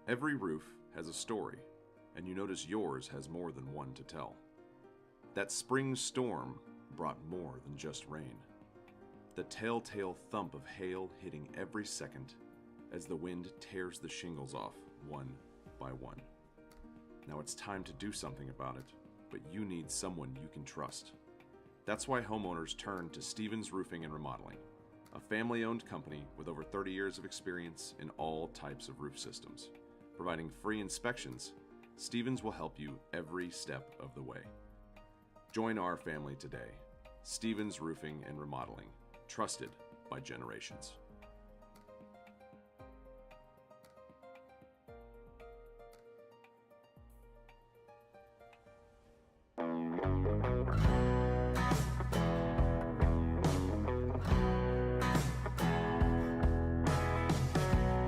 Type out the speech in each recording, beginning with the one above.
Every roof has a story, and you notice yours has more than one to tell. That spring storm brought more than just rain. The telltale thump of hail hitting every second as the wind tears the shingles off one by one. Now it's time to do something about it, but you need someone you can trust. That's why homeowners turn to Stevens Roofing and Remodeling, a family-owned company with over 30 years of experience in all types of roof systems. Providing free inspections, Stevens will help you every step of the way. Join our family today. Stevens Roofing and Remodeling, trusted by generations.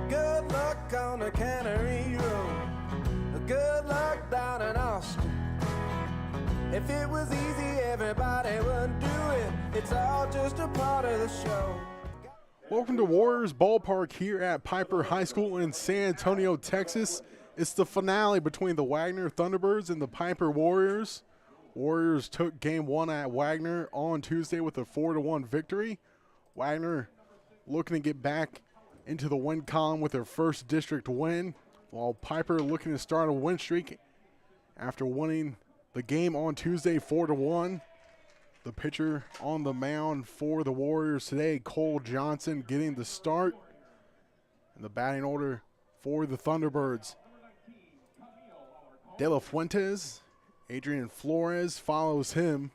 Good luck on the Cannery Road. Good luck down in Austin. If it was easy, everybody would do it. It's all just a part of the show. Welcome to Warriors Ballpark here at Pieper High School in San Antonio, Texas. It's the finale between the Wagner Thunderbirds and the Pieper Warriors. Warriors took game one at Wagner on Tuesday with a 4-1 victory. Wagner looking to get back into the win column with their first district win, while Pieper looking to start a win streak after winning the game on Tuesday 4-1. The pitcher on the mound for the Warriors today, Cole Johnson, getting the start. And the batting order for the Thunderbirds, De La Fuentes, Adrian Flores follows him.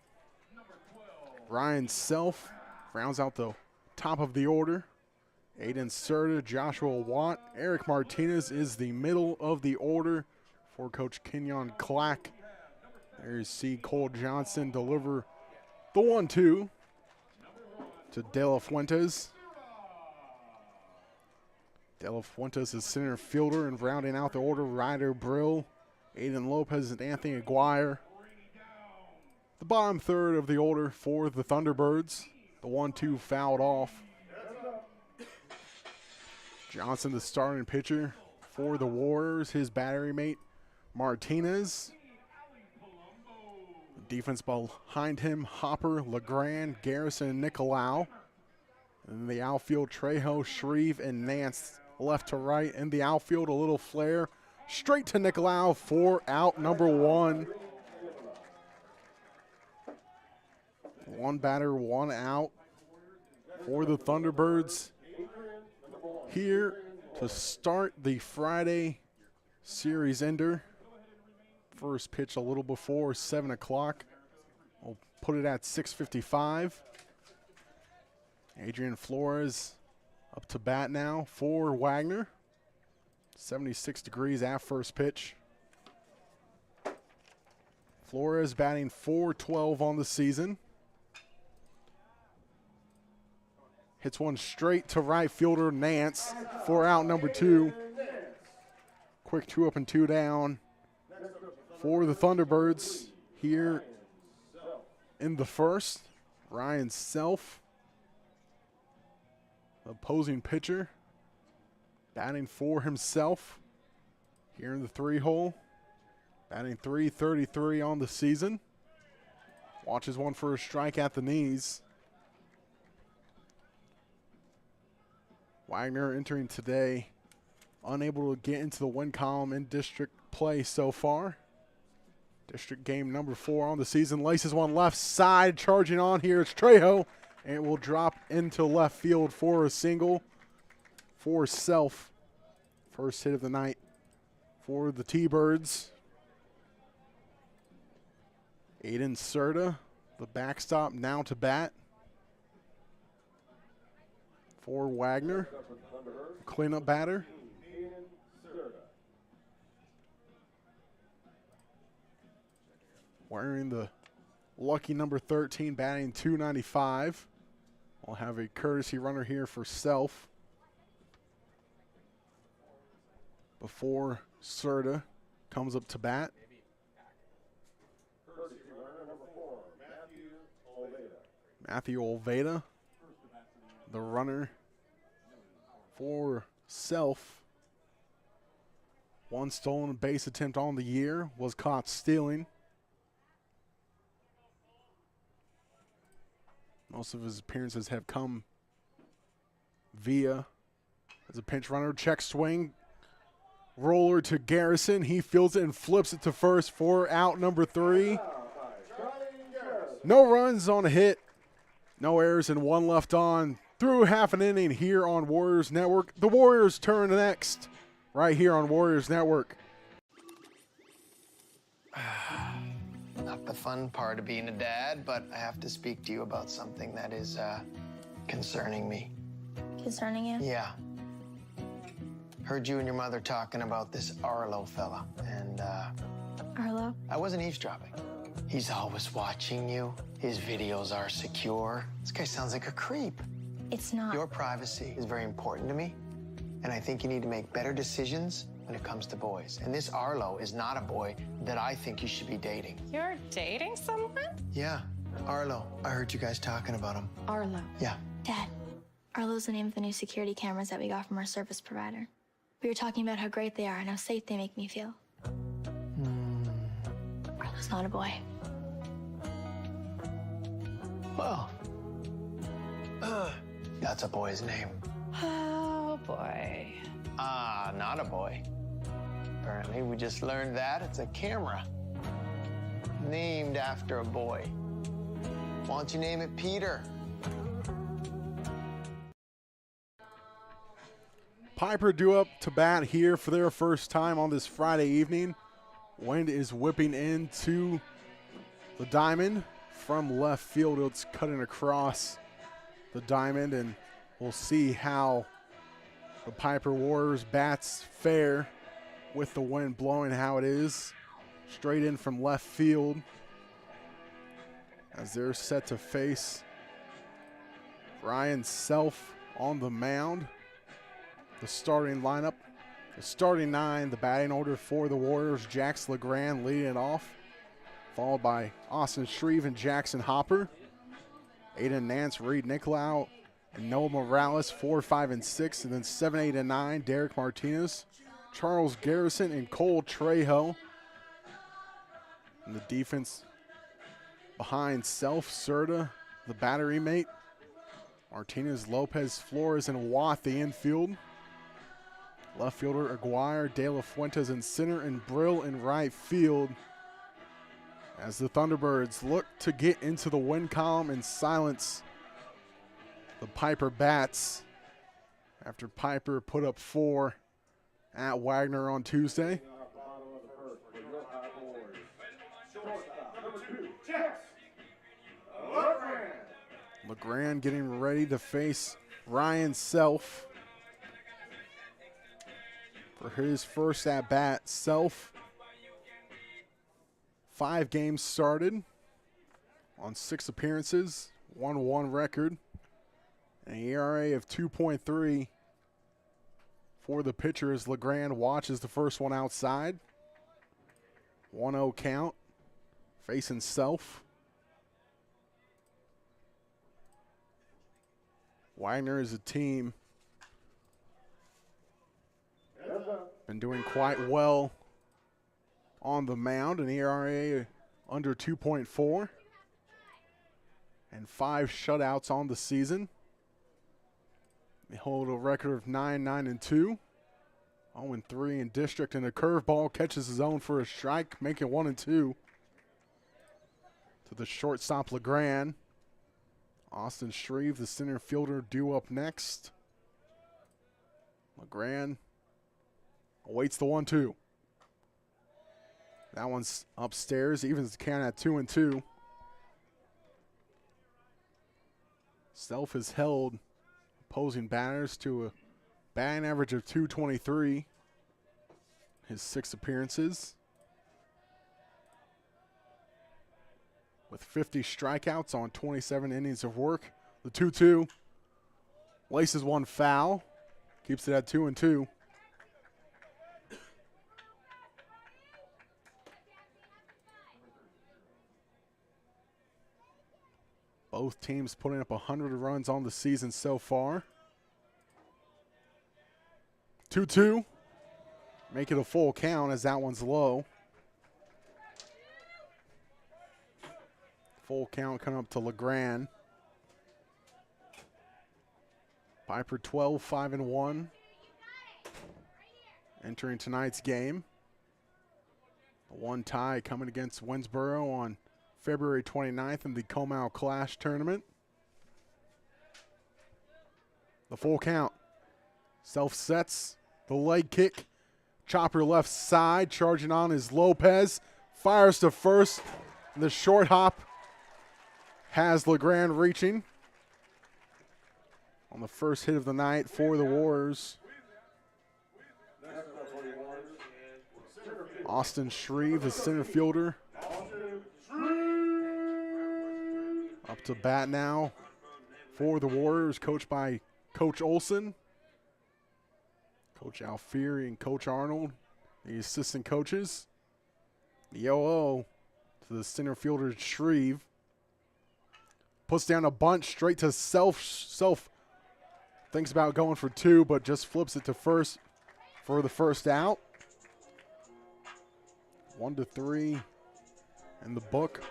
Ryan Self rounds out the top of the order. Aiden Serta, Joshua Watt, Eric Martinez is the middle of the order for Coach Kenyon Clack. There you see Cole Johnson deliver the 1-2 to De La Fuentes. De La Fuentes is center fielder, and rounding out the order, Ryder Brill, Aiden Lopez, and Anthony Aguirre. The bottom third of the order for the Thunderbirds. The 1-2 fouled off. Johnson, the starting pitcher for the Warriors. His battery mate, Martinez. Defense behind him, Hopper, LeGrand, Garrison, and Nicolau. In the outfield, Trejo, Shreve, and Nance left to right. In the outfield, a little flare. Straight to Nicolau for out number one. One batter, one out for the Thunderbirds here to start the Friday series ender. First pitch a little before 7 o'clock. We'll put it at 6:55. Adrian Flores up to bat now for Wagner. 76 degrees at first pitch. Flores batting .412 on the season. Hits one straight to right fielder Nance for out number two. Quick 2 up and 2 down for the Thunderbirds here in the first. Ryan Self, opposing pitcher, batting for himself here in the 3-hole. Batting .333 on the season. Watches one for a strike at the knees. Wagner entering today unable to get into the win column in district play so far. District game number 4 on the season. Laces one left side, charging on here. It's Trejo, and it will drop into left field for a single for Self. First hit of the night for the T-Birds. Aiden Serta, the backstop, now to bat for Wagner. Cleanup batter. Wearing the lucky number 13, batting .295. We'll have a courtesy runner here for Self before Serta comes up to bat. Matthew Olveda, the runner for Self. One stolen base attempt on the year, was caught stealing. Most of his appearances have come via as a pinch runner. Check swing. Roller to Garrison. He fields it and flips it to first for out number 3. No runs on a hit. No errors and 1 left on. Through half an inning here on Warriors Network. The Warriors turn next right here on Warriors Network. Not the fun part of being a dad, but I have to speak to you about something that is concerning me. Concerning you? Yeah. Heard you and your mother talking about this Arlo fella, and Arlo? I wasn't eavesdropping. He's always watching you. His videos are secure. This guy sounds like a creep. It's not. Your privacy is very important to me, and I think you need to make better decisions when it comes to boys. And this Arlo is not a boy that I think you should be dating. You're dating someone? Yeah, Arlo. I heard you guys talking about him. Arlo. Yeah. Dad, Arlo's the name of the new security cameras that we got from our service provider. We were talking about how great they are and how safe they make me feel. Arlo's not a boy. Well, that's a boy's name. Oh, boy. Ah, not a boy. Apparently, we just learned that it's a camera named after a boy. Why don't you name it Peter? Pieper due up to bat here for their first time on this Friday evening. Wind is whipping into the diamond from left field. It's cutting across the diamond, and we'll see how the Pieper Warriors bats fare with the wind blowing how it is. Straight in from left field as they're set to face Ryan Self on the mound. The starting lineup, the starting 9, the batting order for the Warriors. Jax LeGrand leading it off, followed by Austin Shreve and Jackson Hopper. Aiden Nance, Reed Nicolau, and Noah Morales, 4, 5, and 6. And then 7, 8, and 9, Derek Martinez, Charles Garrison, and Cole Trejo. And the defense behind Self, Serta, the battery mate. Martinez, Lopez, Flores, and Watt, the infield. Left fielder Aguirre, De La Fuentes in center, and Brill in right field. As the Thunderbirds look to get into the win column and silence the Pieper bats after Pieper put up 4 at Wagner on Tuesday. LeGrand getting ready to face Ryan Self for his first at-bat. Self, 5 games started on 6 appearances, 1-1 record, and an ERA of 2.3 for the pitcher as LeGrand watches the first one outside. 1-0 count, facing Self. Wagner is a team been doing quite well on the mound, an ERA under 2.4 and 5 shutouts on the season. They hold a record of 9-9-2, 0-3 in district, and a curveball catches his own for a strike, making 1-2 to the shortstop LeGrand. Austin Shreve, the center fielder, due up next. LeGrand awaits the 1-2. That one's upstairs, evens the count at 2-2. Self has held opposing batters to a batting average of .223, his 6 appearances. With 50 strikeouts on 27 innings of work. The 2-2 laces one foul, keeps it at 2-2. Both teams putting up 100 runs on the season so far. 2-2. Make it a full count as that one's low. Full count coming up to LeGrand. Pieper 12, 5-1. Entering tonight's game. The one tie coming against Winsboro on February 29th in the Comal Clash tournament. The full count. Self sets the leg kick. Chopper left side. Charging on is Lopez. Fires to first. The short hop has LeGrand reaching. On the first hit of the night for the Warriors. Austin Shreve, the center fielder. Up to bat now for the Warriors, coached by Coach Olson, Coach Alfieri, and Coach Arnold, the assistant coaches. The 0-0 to the center fielder, Shreve. Puts down a bunt straight to Self thinks about going for two, but just flips it to first for the first out. 1-3 in the book.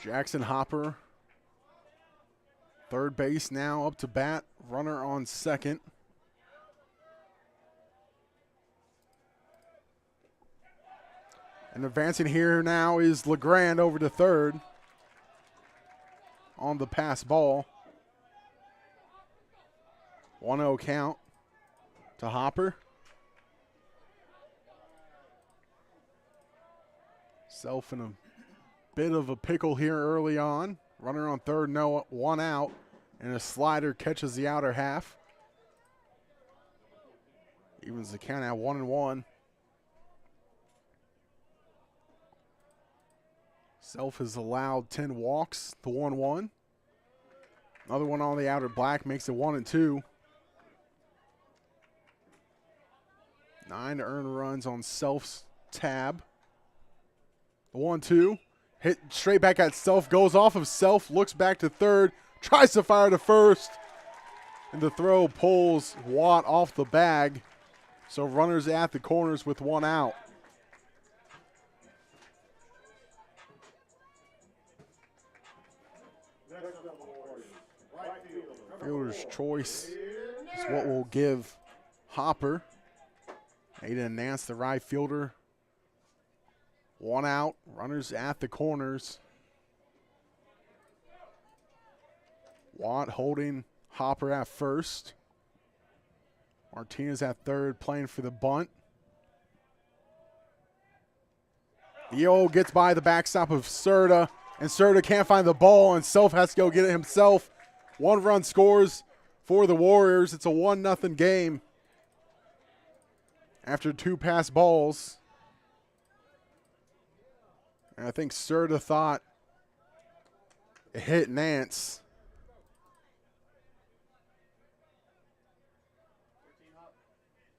Jackson Hopper. Third base now up to bat. Runner on second. And advancing here now is LeGrand over to third on the pass ball. 1-0 count to Hopper. Self in a bit of a pickle here early on. Runner on third, no, one out. And a slider catches the outer half. Evens the count at 1-1. Self has allowed 10 walks, the 1-1. Another one on the outer black makes it 1-2. 9 earned runs on Self's tab. The 1-2. Hit straight back at Self. Goes off of Self. Looks back to third. Tries to fire to first. And the throw pulls Watt off the bag. So runners at the corners with one out. Fielder's choice is what will give Hopper. Aiden Nance, the right fielder. One out, runners at the corners. Watt holding Hopper at first. Martinez at third, playing for the bunt. Eo gets by the backstop of Serta, and Serta can't find the ball, and Self has to go get it himself. 1 run scores for the Warriors. It's a 1-0 game after 2 pass balls. And I think Serta thought it hit Nance.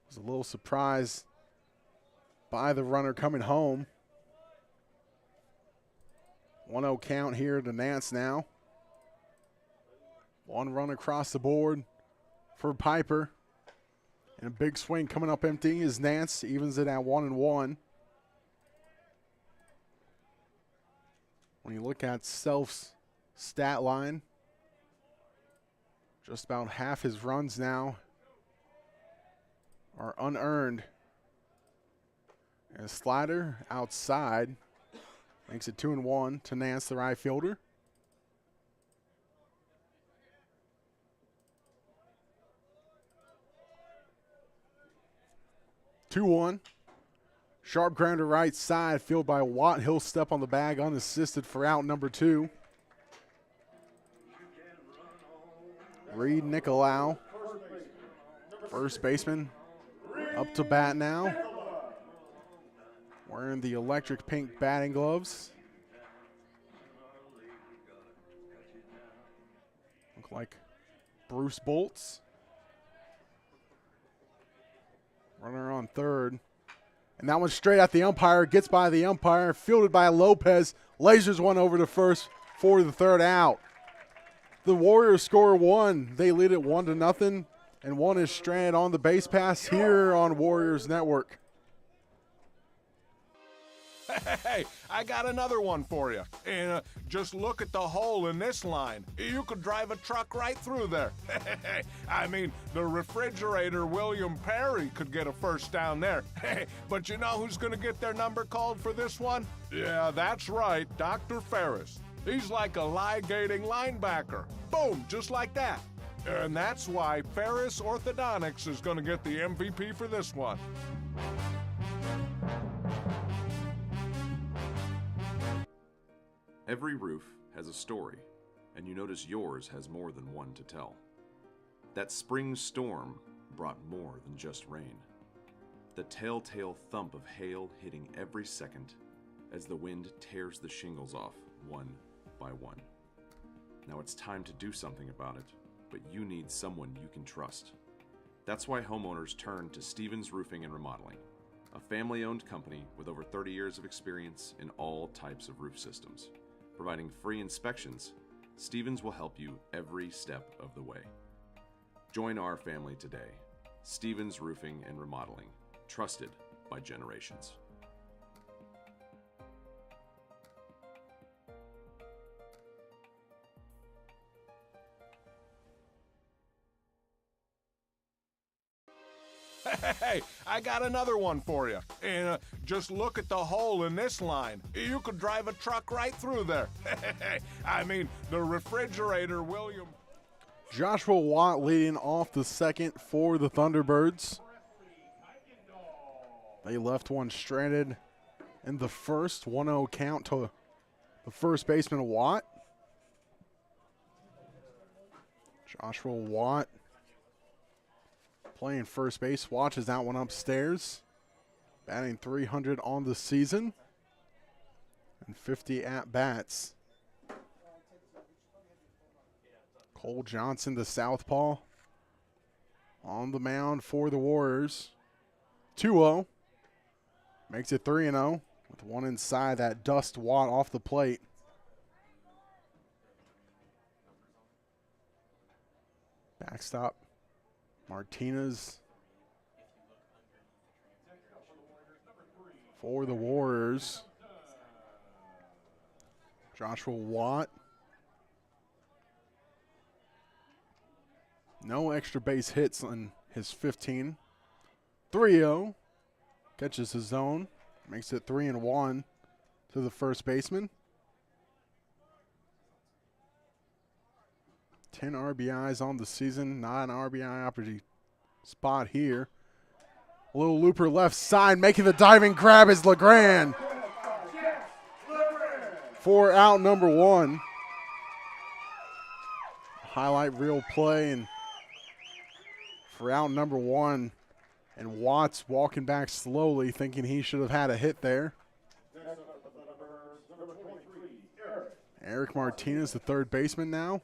Was a little surprised by the runner coming home. 1-0 count here to Nance now. 1 run across the board for Pieper. And a big swing coming up empty is Nance. Evens it at 1-1. When you look at Self's stat line, just about half his runs now are unearned. And a slider outside makes it 2-1 to Nance, the right fielder. Two-1. Sharp grounder right side, fielded by Watt. He'll step on the bag unassisted for out number 2. Reed Nicolau, first baseman, up to bat now. Wearing the electric pink batting gloves. Look like Bruce Bolts. Runner on third. And that one straight at the umpire. Gets by the umpire. Fielded by Lopez. Lasers one over to first for the third out. The Warriors score one. They lead it 1-0, and one is stranded on the base pass here on Warriors Network. Hey, I got another one for you. And just look at the hole in this line. You could drive a truck right through there. I mean, the refrigerator William Perry could get a first down there. But you know who's going to get their number called for this one? Yeah, that's right, Dr. Ferris. He's like a ligating linebacker. Boom, just like that. And that's why Ferris Orthodontics is going to get the MVP for this one. Every roof has a story, and you notice yours has more than one to tell. That spring storm brought more than just rain. The telltale thump of hail hitting every second as the wind tears the shingles off one by one. Now it's time to do something about it, but you need someone you can trust. That's why homeowners turn to Stevens Roofing and Remodeling, a family-owned company with over 30 years of experience in all types of roof systems. Providing free inspections, Stevens will help you every step of the way. Join our family today. Stevens Roofing and Remodeling, trusted by generations. Hey, I got another one for you. And just look at the hole in this line. You could drive a truck right through there. I mean, the refrigerator William... Joshua Watt leading off the second for the Thunderbirds. They left one stranded in the first. 1-0 count to the first baseman, Watt. Joshua Watt playing first base, watches that one upstairs. Batting .300 on the season and 50 at-bats. Cole Johnson, the southpaw, on the mound for the Warriors. 2-0. Makes it 3-0 with one inside that dust Watt off the plate. Backstop. Martinez for the Warriors. Joshua Watt. No extra base hits on his 15. 3-0. Catches his zone. Makes it 3-1 to the first baseman. 10 RBIs on the season. Not an RBI opportunity spot here. A little looper left side. Making the diving grab is LeGrand. For out number one. Highlight reel play and for out number one. And Watts walking back slowly, thinking he should have had a hit there. Eric Martinez, the third baseman now.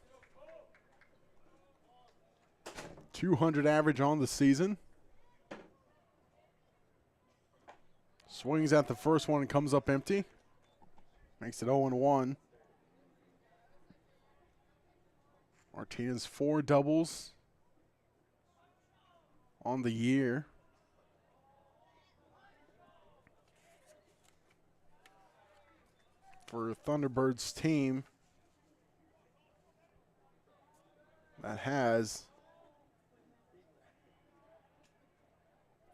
200 average on the season. Swings at the first one and comes up empty. Makes it 0-1. Martinez 4 doubles on the year. For Thunderbirds team that has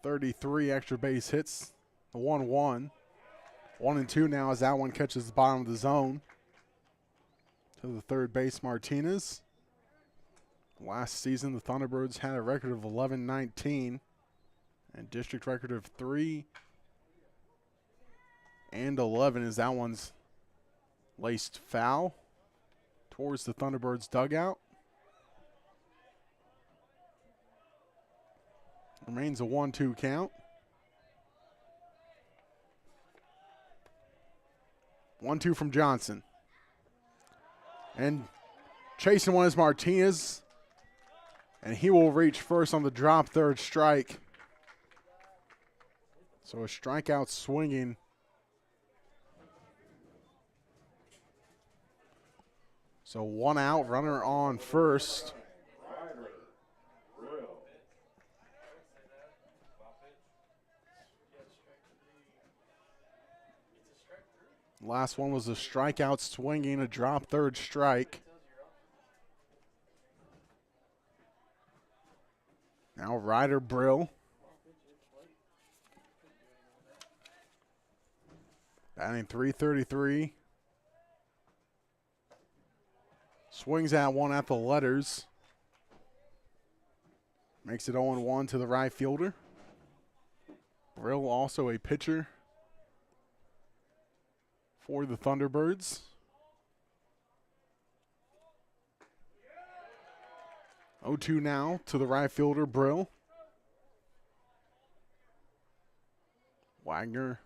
33 extra base hits. The 1-1. 1-2 now as that one catches the bottom of the zone. To the third base, Martinez. Last season, the Thunderbirds had a record of 11-19 and district record of 3-11 as that one's laced foul towards the Thunderbirds dugout. Remains a 1-2 count. 1-2 from Johnson. And chasing one is Martinez. And he will reach first on the drop third strike. So a strikeout swinging. So 1 out, runner on first. Last one was a strikeout swinging, a drop third strike. Now Ryder Brill. Batting .333. Swings at one at the letters. Makes it 0-1 to the right fielder. Brill also a pitcher for the Thunderbirds. 0-2 now to the right fielder, Brill. Wagner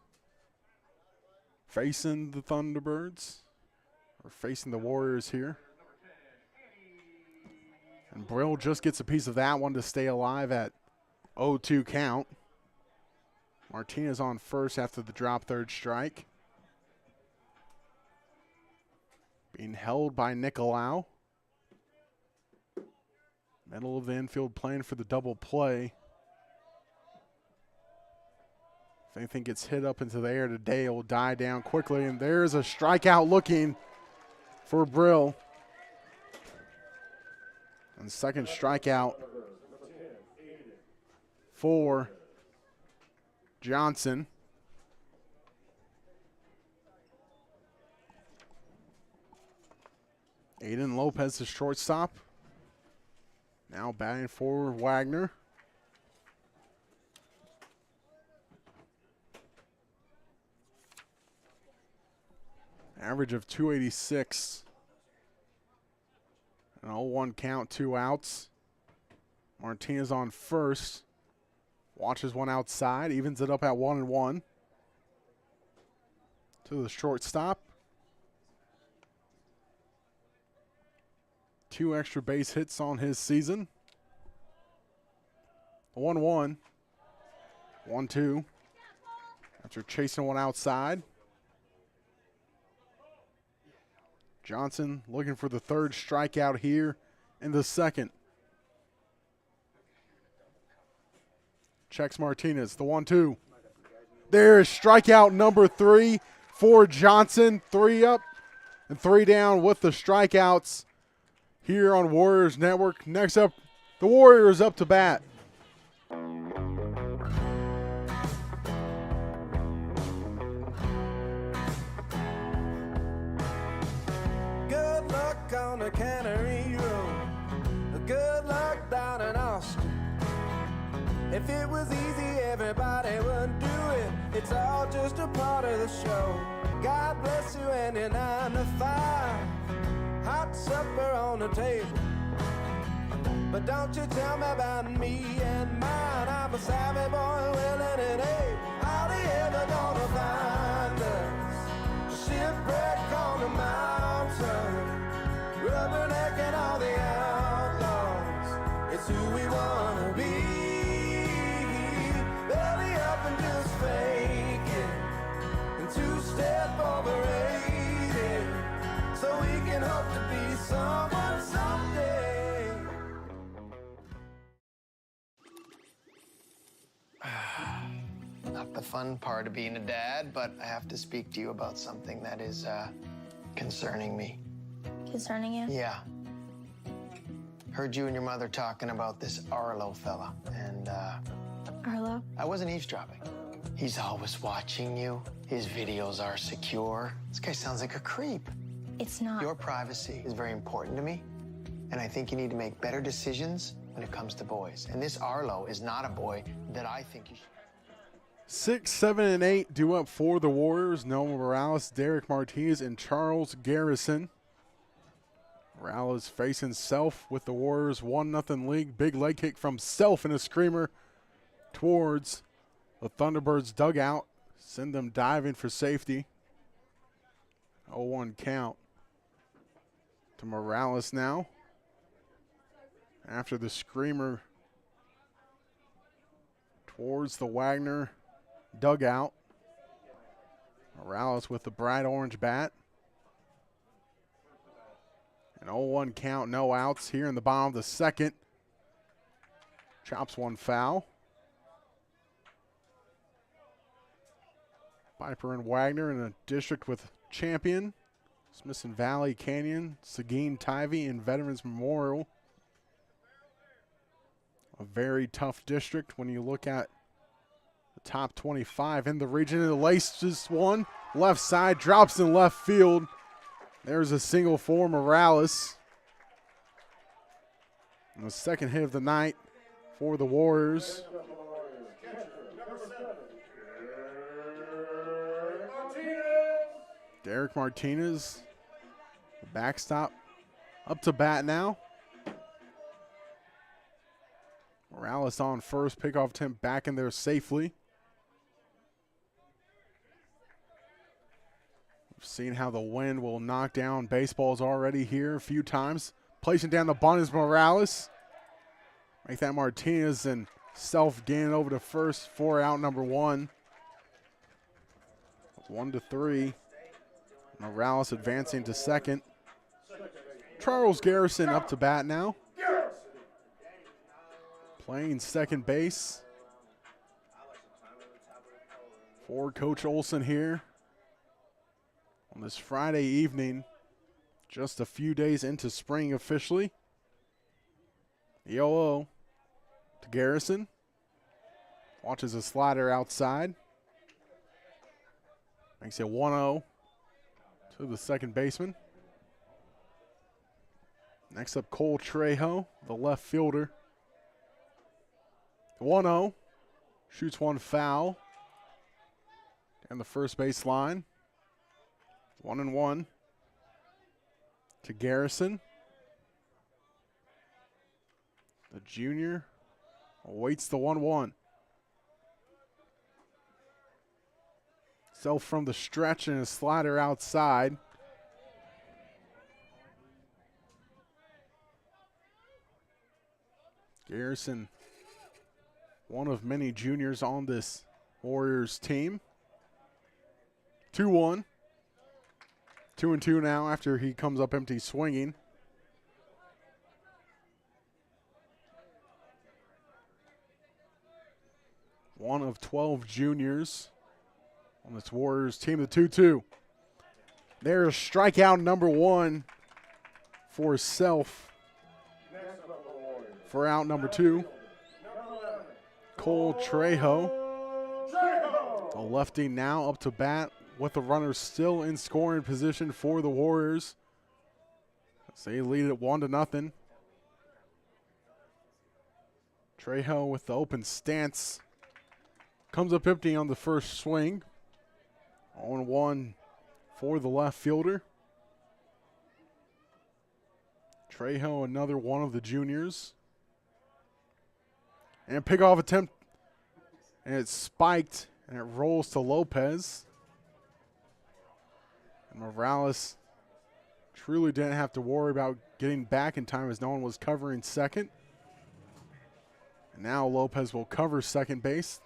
facing the Thunderbirds, or facing the Warriors here. And Brill just gets a piece of that one to stay alive at 0-2 count. Martinez on first after the drop third strike. Being held by Nicolau. Middle of the infield playing for the double play. If anything gets hit up into the air today, it will die down quickly. And there's a strikeout looking for Brill. And second strikeout for Johnson. Aiden Lopez, the shortstop. Now batting for Wagner. Average of 286. An 0-1 count, 2 outs. Martinez on first. Watches one outside, evens it up at 1-1. To the shortstop. 2 extra base hits on his season. 1-1. 1-2. After chasing one outside. Johnson looking for the third strikeout here in the second. Checks Martinez, the 1-2. There is strikeout number 3 for Johnson. 3 up and 3 down with the strikeouts here on Warriors Network. Next up, the Warriors up to bat. Good luck on the Cannery Road. Good luck down in Austin. If it was easy, everybody would do it. It's all just a part of the show. God bless you and your 9 to 5. Hot supper on the table. But don't you tell me about me and mine. I'm a savvy boy, willing and able. How they ever gonna find us? Shipwreck on the mountain. Rubbernecking all the outlaws. It's who we wanna be. Belly up and just fake it. And 2-step over 80. So we can hope to be someone someday. Not the fun part of being a dad, but I have to speak to you about something that is concerning me. Concerning you? Yeah. Heard you and your mother talking about this Arlo fella, and Arlo? I wasn't eavesdropping. He's always watching you. His videos are secure. This guy sounds like a creep. It's not. Your privacy is very important to me, and I think you need to make better decisions when it comes to boys. And this Arlo is not a boy that I think you should. 6, 7, and 8 due up for the Warriors. Noah Morales, Derek Martinez, and Charles Garrison. Morales facing Self with the Warriors 1-0 lead. Big leg kick from Self and a screamer towards the Thunderbirds dugout. Send them diving for safety. 0-1 count to Morales now. After the screamer towards the Wagner dugout. Morales with the bright orange bat. An 0-1 count, no outs here in the bottom of the second. Chops one foul. Pieper and Wagner in a district with champion. Smithson Valley, Canyon, Seguin, Tivy, and Veterans Memorial. A very tough district when you look at the top 25 in the region. And the laces one, left side, drops in left field. There's a single for Morales. And the second hit of the night for the Warriors. Derek Martinez, the backstop, up to bat now. Morales on first, pickoff attempt back in there safely. We've seen how the wind will knock down baseballs already here a few times. Placing down the bunt is Morales. Make that Martinez and Self gain it over to first for out number one. 1-3. Morales advancing to second. Charles Garrison up to bat now. Playing second base for Coach Olson here on this Friday evening, just a few days into spring officially. The 0-0 to Garrison. Watches a slider outside. Makes it 1-0 to the second baseman. Next up, Cole Trejo, the left fielder. 1-0. Shoots one foul. And the first base line. 1-1 to Garrison. The junior awaits the 1-1. Self from the stretch and a slider outside. Garrison, one of many juniors on this Warriors team. 2-1. 2-2 now after he comes up empty swinging. One of 12 juniors on this Warriors team. The 2-2. There's strikeout number one for Self. For out number two, Cole Trejo. A lefty now up to bat with the runners still in scoring position for the Warriors. So they lead it 1-0. Trejo with the open stance. Comes up empty on the first swing. 0-1 for the left fielder. Trejo, another one of the juniors. And pickoff attempt. And it's spiked. And it rolls to Lopez. And Morales truly didn't have to worry about getting back in time as no one was covering second. And now Lopez will cover second base.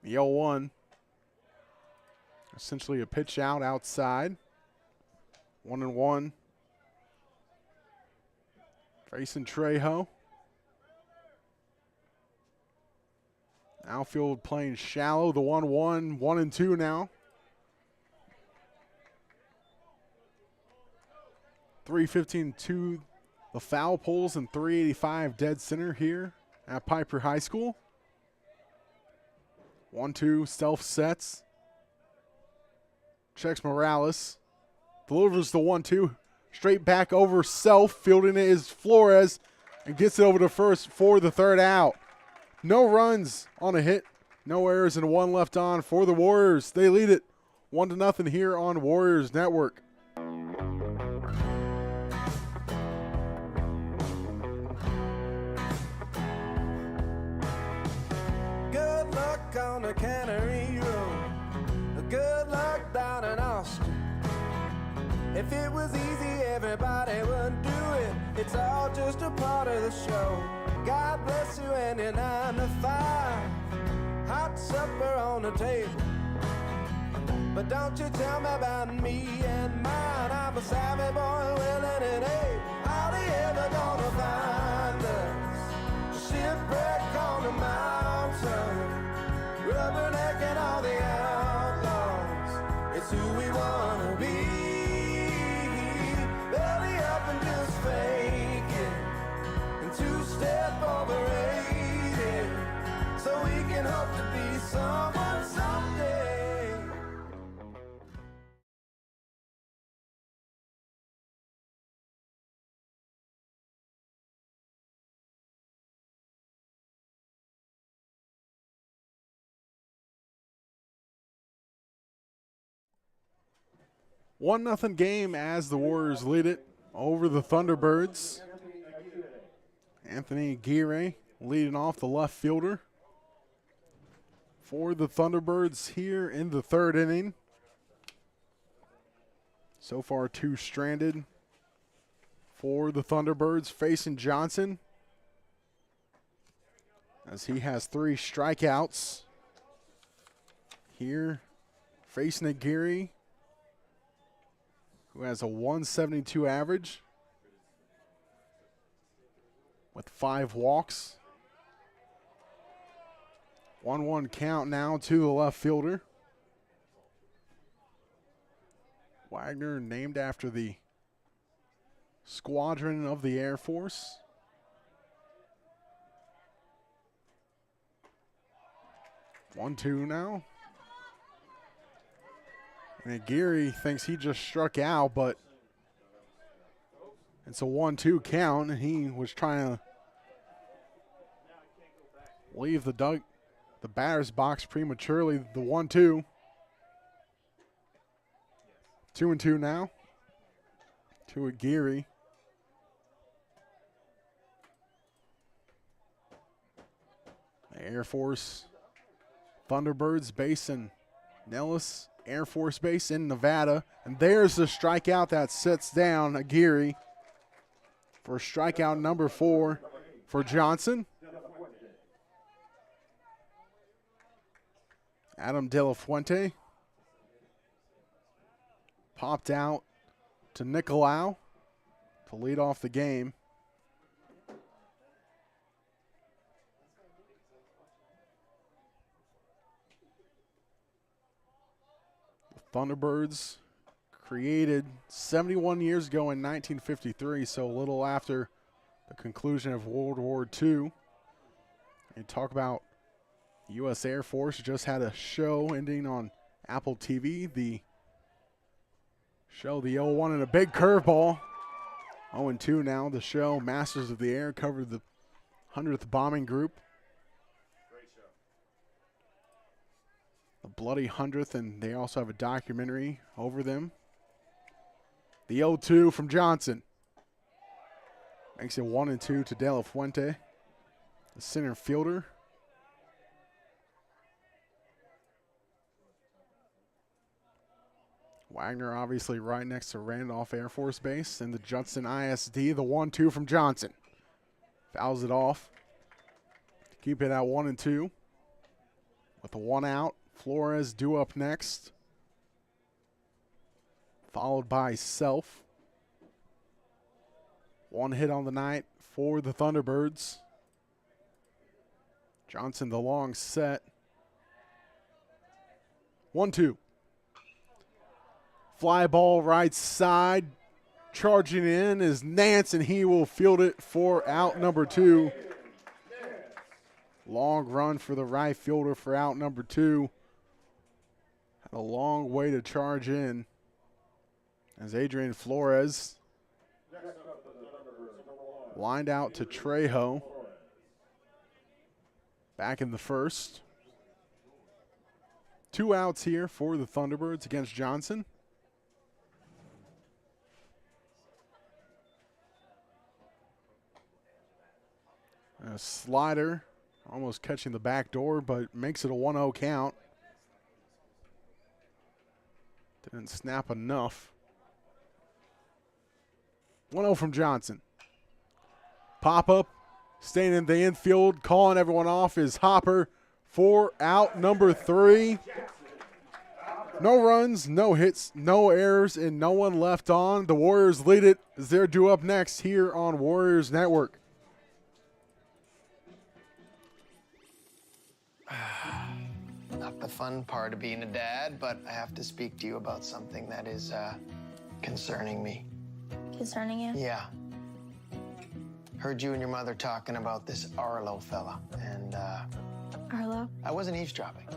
The 0-1. Essentially a pitch out outside. 1-1. Facing Trejo. Outfield playing shallow. The 1-1. 1-2 now. 315 to the foul poles and 385 dead center here at Pieper High School. 1-2, Self sets. Checks Morales. Delivers the 1-2. Straight back over Self. Fielding it is Flores. And gets it over to first for the third out. No runs on a hit. No errors and one left on for the Warriors. They lead it 1-0 here on Warriors Network. Good luck on the Cannery Road. Good luck down in Austin. If it was easy, everybody would do it. It's all just a part of the show. God bless you and your 9 to 5. Hot supper on the table. But don't you tell me about me and mine. I'm a savvy boy, willing and able. Are they ever gonna find us? Shipwreck on the mountain, rubbernecking all the outlaws. It's who we wanna be. Belly up and just fake it, and two-step over 80, so we can hope to be someone someday. One nothing game as the Warriors lead it over the Thunderbirds. Anthony Aguirre leading off, the left fielder for the Thunderbirds here in the third inning. So far, 2 stranded for the Thunderbirds, facing Johnson as he has 3 strikeouts. Here, facing Aguirre, who has a 172 average with 5 walks. 1-1 count now to the left fielder. Wagner, named after the squadron of the Air Force. One-two now. And Aguirre thinks he just struck out, but it's a 1-2 count, and he was trying to leave the batter's box prematurely. The 1-2. 2-2 now to Aguirre. The Air Force Thunderbirds base in Nellis Air Force Base in Nevada. And there's the strikeout that sets down Aguirre for strikeout number 4 for Johnson. Adam De La Fuente popped out to Nicolau to lead off the game. The Thunderbirds created 71 years ago in 1953, so a little after the conclusion of World War II. And talk about the U.S. Air Force just had a show ending on Apple TV. The show, the 0-1 and a big curveball. 0-2 now. The show, Masters of the Air, covered the 100th Bombing Group. The Bloody 100th, and they also have a documentary over them. The 0-2 from Johnson. Makes it 1-2 to De La Fuente, the center fielder. Wagner obviously right next to Randolph Air Force Base, and the Judson ISD, the 1-2 from Johnson. Fouls it off to keep it at 1-2. With the 1 out, Flores due up next, followed by Self. 1 hit on the night for the Thunderbirds. Johnson the long set. 1-2. Fly ball right side. Charging in is Nance, and he will field it for out number 2. Long run for the right fielder for out number 2. Had a long way to charge in as Adrian Flores lined out to Trejo. Back in the first. 2 outs here for the Thunderbirds against Johnson. A slider, almost catching the back door, but makes it a 1-0 count. Didn't snap enough. 1-0 from Johnson. Pop-up, staying in the infield, calling everyone off is Hopper for out number 3. No runs, no hits, no errors, and no one left on. The Warriors lead it as they're due up next here on Warriors Network. Not the fun part of being a dad, but I have to speak to you about something that is concerning me. Concerning you? Yeah. Heard you and your mother talking about this Arlo fella, and Arlo? I wasn't eavesdropping.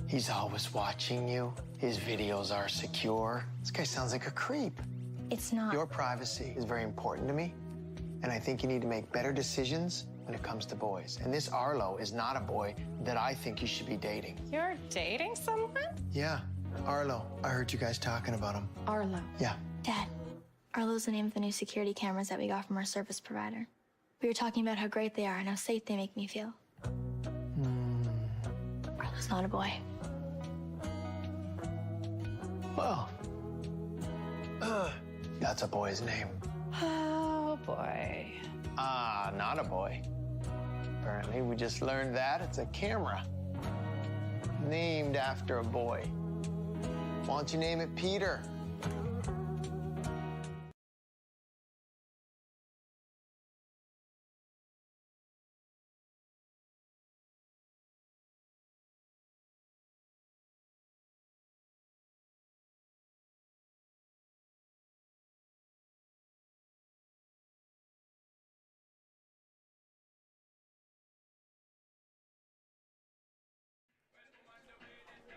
He's always watching you. His videos are secure. This guy sounds like a creep. It's not. Your privacy is very important to me, and I think you need to make better decisions when it comes to boys. And this Arlo is not a boy that I think you should be dating. You're dating someone? Yeah, Arlo. I heard you guys talking about him. Arlo. Yeah. Dad, Arlo's the name of the new security cameras that we got from our service provider. We were talking about how great they are and how safe they make me feel. Arlo's not a boy. Well, that's a boy's name. Oh, boy. Ah, not a boy. Apparently, we just learned that it's a camera. Named after a boy. Why don't you name it Peter?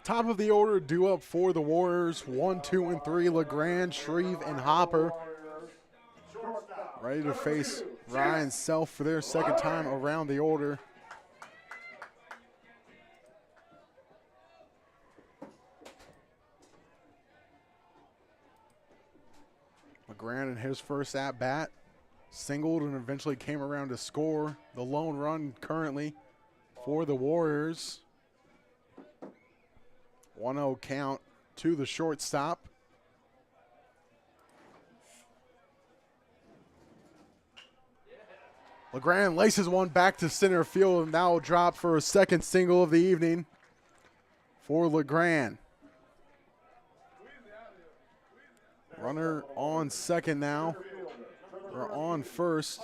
Top of the order due up for the Warriors. 1, 2, and 3, LeGrand, Shreve, and Hopper. Ready to face Ryan Self for their second time around the order. LeGrand in his first at-bat singled and eventually came around to score the lone run currently for the Warriors. 1-0 count to the shortstop. LeGrand laces one back to center field, and that will drop for a second single of the evening for LeGrand. Runner on second now, or on first.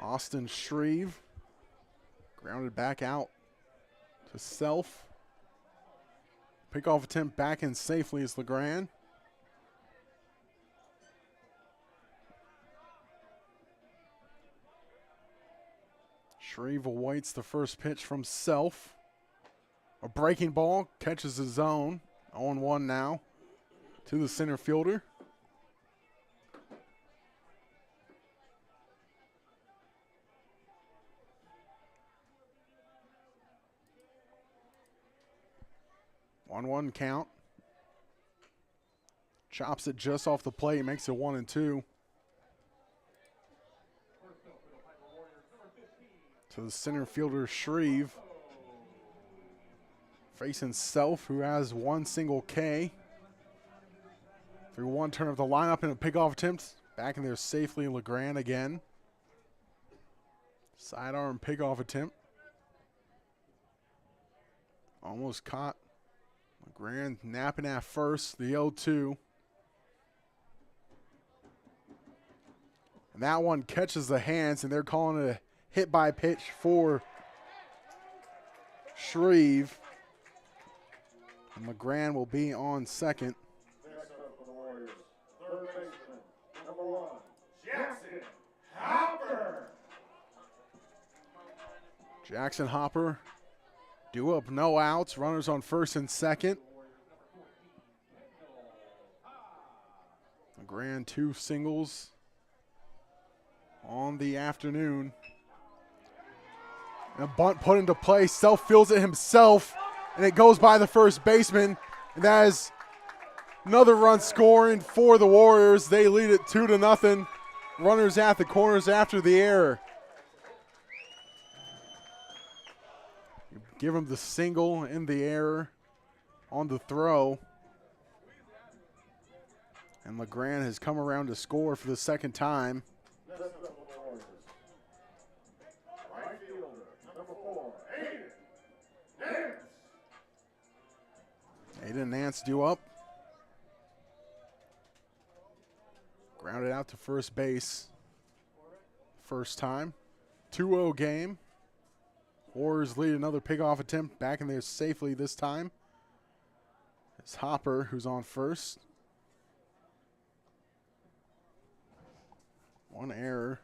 Austin Shreve grounded back out to Self. Pickoff attempt back in safely is LeGrand. Shreve awaits the first pitch from Self. A breaking ball catches the zone. 0-1 now to the center fielder. One count. Chops it just off the plate, makes it 1-2. To the center fielder, Shreve. Facing Self, who has one single K. Through one turn of the lineup and a pickoff attempt. Back in there safely, LeGrand again. Sidearm pickoff attempt. Almost caught. LeGrand napping at first, the 0-2. And that one catches the hands, and they're calling it a hit by pitch for Shreve. And LeGrand will be on second. Next up for the Warriors, third baseman, number 1, Jackson Hopper. Jackson Hopper due up, no outs. Runners on first and second. LeGrand 2 singles on the afternoon. And a bunt put into play. Self fields it himself, and it goes by the first baseman. And that is another run scoring for the Warriors. They lead it 2-0. Runners at the corners after the error. Give him the single in the error on the throw. And LeGrand has come around to score for the second time. Next up for the Warriors, right fielder, and Nance due up. Grounded out to first base. First time. 2-0 game. Warriors lead another pickoff attempt back in there safely this time. It's Hopper who's on first. One error.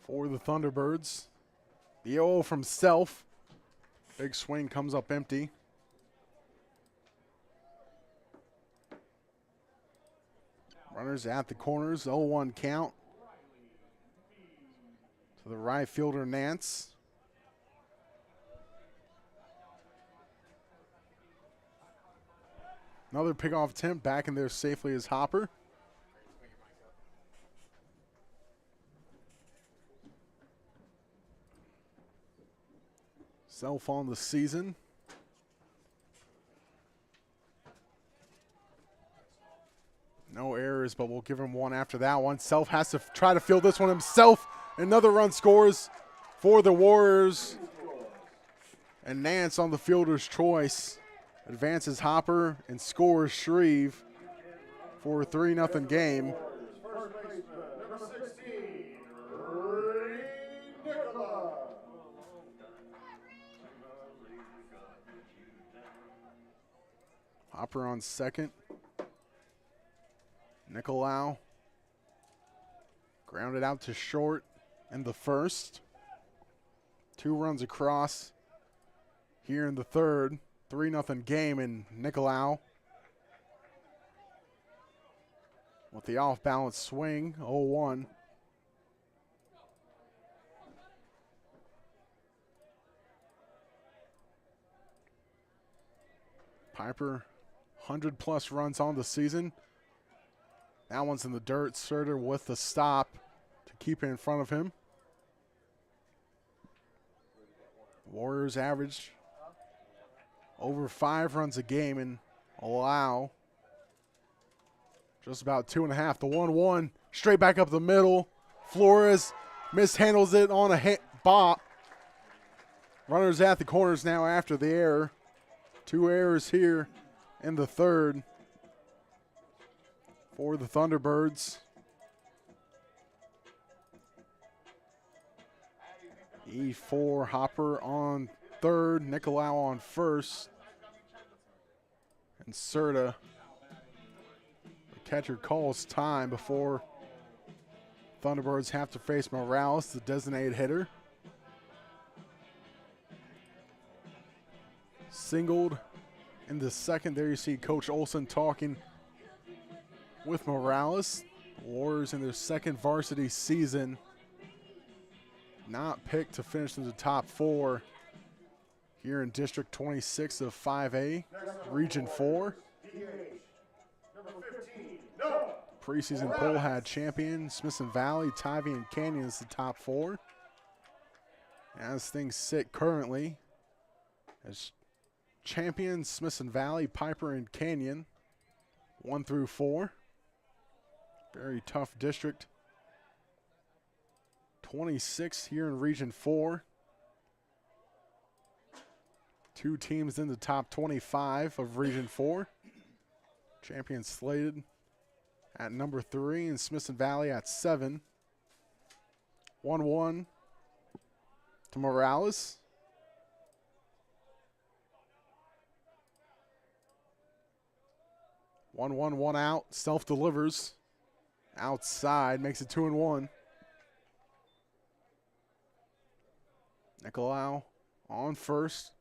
For the Thunderbirds. The 0 from Self. Big swing comes up empty. Runners at the corners, 0-1 count. To the right fielder, Nance. Another pickoff attempt back in there safely is Hopper. Self on the season. No errors, but we'll give him one after that one. Self has to try to field this one himself. Another run scores for the Warriors. And Nance on the fielder's choice advances Hopper and scores Shreve for a 3-0 game. First baseman, number 16, Reed Nicola. Hopper on second. Nicolau grounded out to short in the first. 2 runs across here in the third. 3-0 game, and Nicolau with the off-balance swing, 0-1. Pieper, 100-plus runs on the season. That one's in the dirt. Serter with the stop to keep it in front of him. Warriors average over 5 runs a game and allow just about 2.5. The 1-1 straight back up the middle. Flores mishandles it on a bop. Runners at the corners now after the error. 2 errors here in the third for the Thunderbirds. E4 Hopper on third, Nicolau on first, and Serta. The catcher calls time before Thunderbirds have to face Morales, the designated hitter. Singled in the second. There you see Coach Olson talking with Morales. Warriors in their second varsity season. Not picked to finish in the top 4 here in District 26 of 5A, Region 4. Number 15, Noah. Preseason poll had champion Smithson Valley, Tybee, and Canyon as the top 4. As things sit currently, as champions Smithson Valley, Pieper, and Canyon, 1 through 4. Very tough district. 26 here in Region 4. 2 teams in the top 25 of Region 4. Champions slated at number 3 and Smithson Valley at 7. 1-1 to Morales. One out. Self delivers. Outside. Makes it 2-1. Nicolau on first.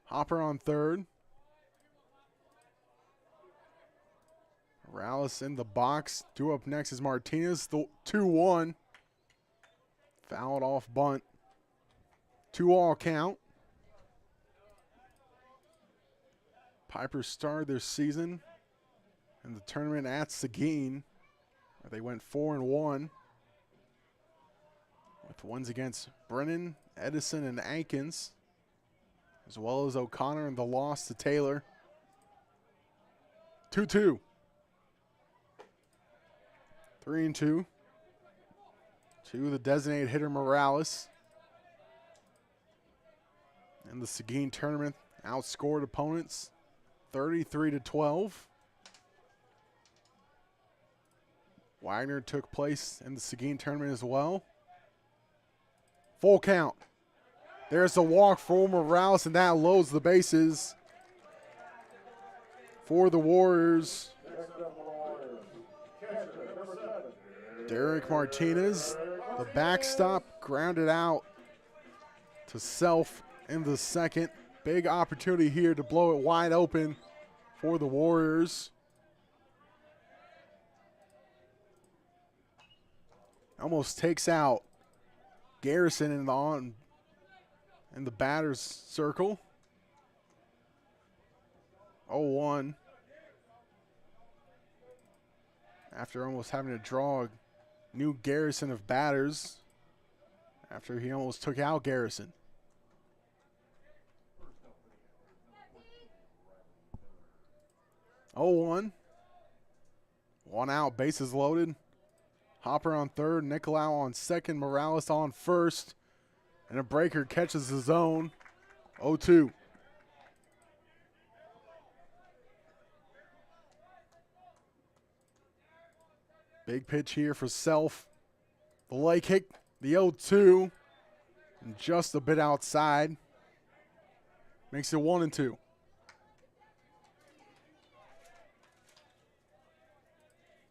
Hopper on third. Morales in the box. Due up next is Martinez. The 2-1. Fouled off bunt. 2-all count. Pieper started their season in the tournament at Seguin, where they went 4-1 with wins against Brennan, Edison, and Ankins, as well as O'Connor and the loss to Taylor. 2-2. 3-2. To the designated hitter Morales. in the Seguin tournament outscored opponents 33-12. Wagner took place in the Seguin tournament as well. Full count. There's a walk for Morales, and that loads the bases for the Warriors. Derek Martinez, the backstop, grounded out to Self in the second. Big opportunity here to blow it wide open for the Warriors. Almost takes out Garrison in the batter's circle. 0-1. After almost having to draw a new Garrison of batters after he almost took out Garrison. Oh, 1. One out, bases loaded. Hopper on third, Nicolau on second, Morales on first. And a breaker catches the zone. 0-2. Big pitch here for Self. The leg kick, the 0-2. And just a bit outside. Makes it 1-2.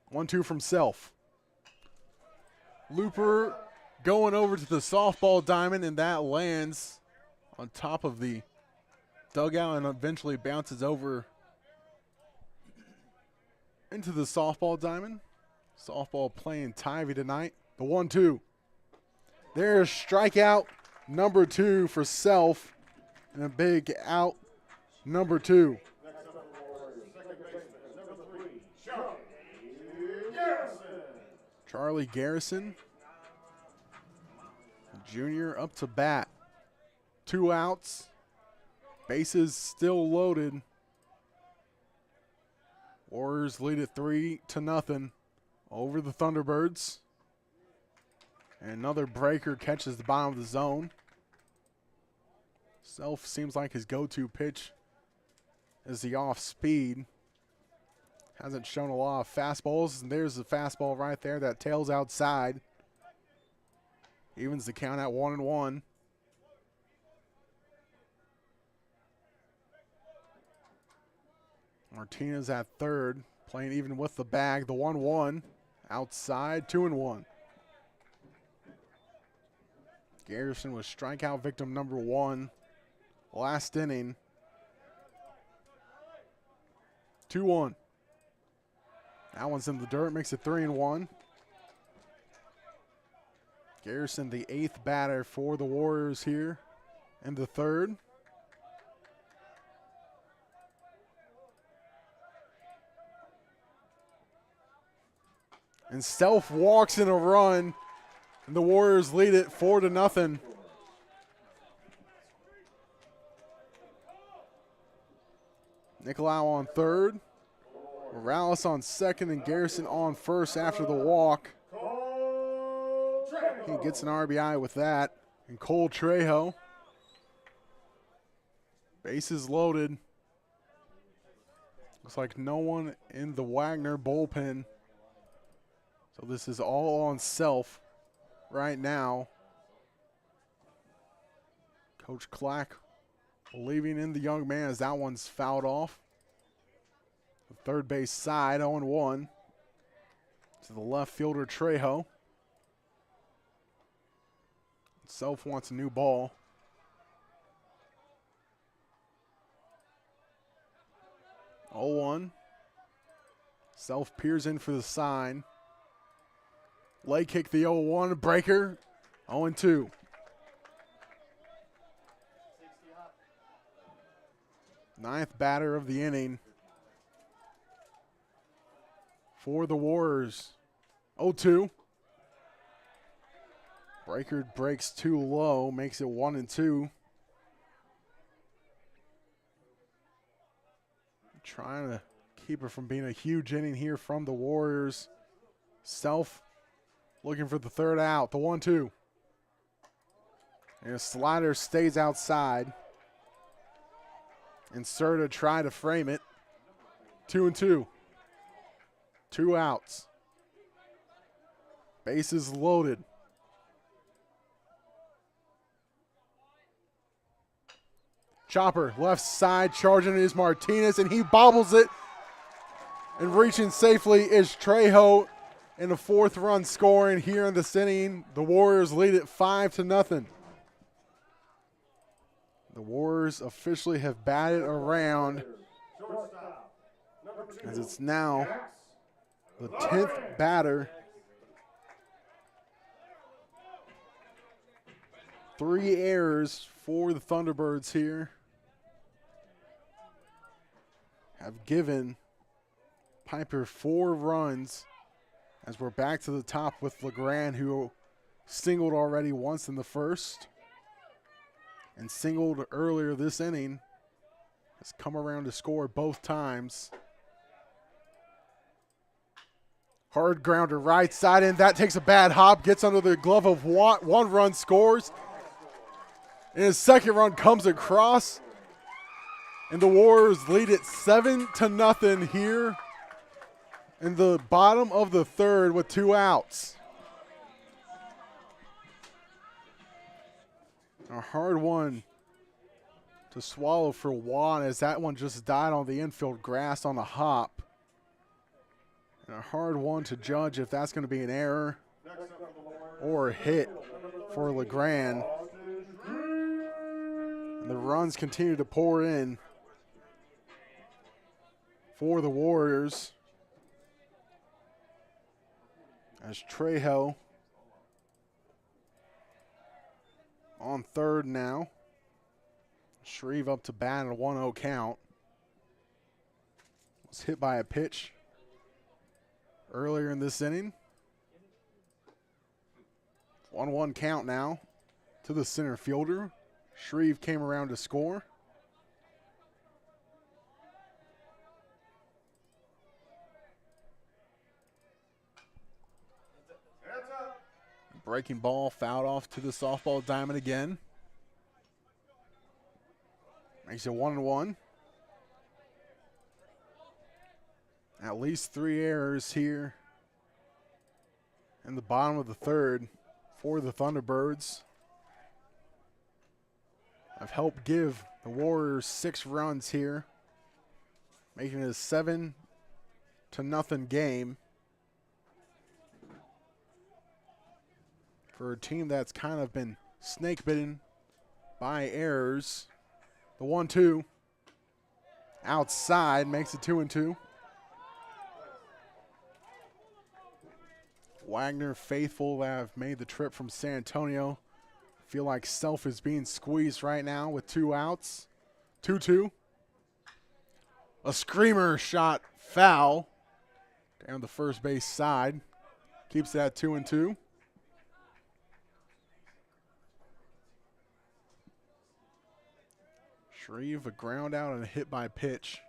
One-two from Self. Looper going over to the softball diamond, and that lands on top of the dugout and eventually bounces over into the softball diamond. Softball playing Tivy tonight. The 1-2. There's strikeout number 2 for Self, and a big out number 2. Charlie Garrison, junior, up to bat. 2 outs. Bases still loaded. Warriors lead it 3-0 over the Thunderbirds. And another breaker catches the bottom of the zone. Self seems like his go-to pitch is the off speed. Hasn't shown a lot of fastballs, and there's the fastball right there that tails outside. Evens the count at 1-1. Martinez at third, playing even with the bag. The 1-1 outside, 2-1. Garrison was strikeout victim number 1 last inning. 2-1. That one's in the dirt, makes it 3-1. Garrison, the 8th batter for the Warriors here in the third. And Self walks in a run, and the Warriors lead it 4-0. Nicolau on third. Morales on second, and Garrison on first after the walk. He gets an RBI with that. And Cole Trejo. Bases loaded. Looks like no one in the Wagner bullpen. So this is all on Self right now. Coach Clack believing in the young man as that one's fouled off. The third base side, 0-1 to the left fielder, Trejo. Self wants a new ball. Oh, 1. Self peers in for the sign. Leg kick the 0-1, breaker, 0-2. Ninth batter of the inning for the Warriors. 0-2. Breaker breaks too low, makes it 1-2. Trying to keep it from being a huge inning here from the Warriors. Self looking for the third out, the 1-2. And a slider stays outside. And Serta tried to frame it. 2-2. 2 outs. Bases loaded. Chopper, left side, charging is Martinez, and he bobbles it. And reaching safely is Trejo in the 4th run scoring here in this inning. The Warriors lead it 5-0. The Warriors officially have batted around as it's now the 10th batter. 3 errors for the Thunderbirds here have given Pieper 4 runs as we're back to the top with LeGrand, who singled already once in the first and singled earlier this inning, has come around to score both times. Hard grounder right side, and that takes a bad hop, gets under the glove of Watt. 1 run scores, and his 2nd run comes across, and the Warriors lead it 7-0 here in the bottom of the 3rd with 2 outs. A hard one to swallow for Watt, as that one just died on the infield grass on a hop. And a hard one to judge if that's going to be an error or a hit for LeGrand. And the runs continue to pour in for the Warriors as Trejo on 3rd now. Shreve up to bat at a 1-0 count. Was hit by a pitch earlier in this inning. 1-1 count now to the center fielder. Shreve came around to score. Breaking ball fouled off to the softball diamond again. Makes it 1-1. At least 3 errors here in the bottom of the 3rd for the Thunderbirds. Have helped give the Warriors 6 runs here, making it a 7-0 game for a team that's kind of been snake bitten by errors. The 1-2 outside makes it 2-2. Wagner faithful that have made the trip from San Antonio. Feel like Self is being squeezed right now with 2 outs. 2-2. A screamer shot foul down the first base side. Keeps that 2-2. Shreve, a ground out and a hit by pitch.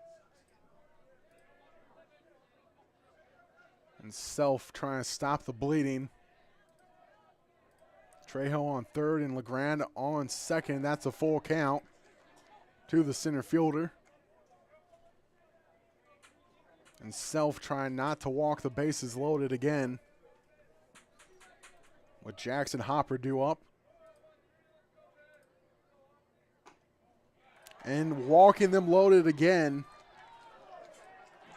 And Self trying to stop the bleeding. Trejo on 3rd and LeGrand on 2nd. That's a full count to the center fielder. And Self trying not to walk the bases loaded again. With Jackson Hopper due up. And walking them loaded again.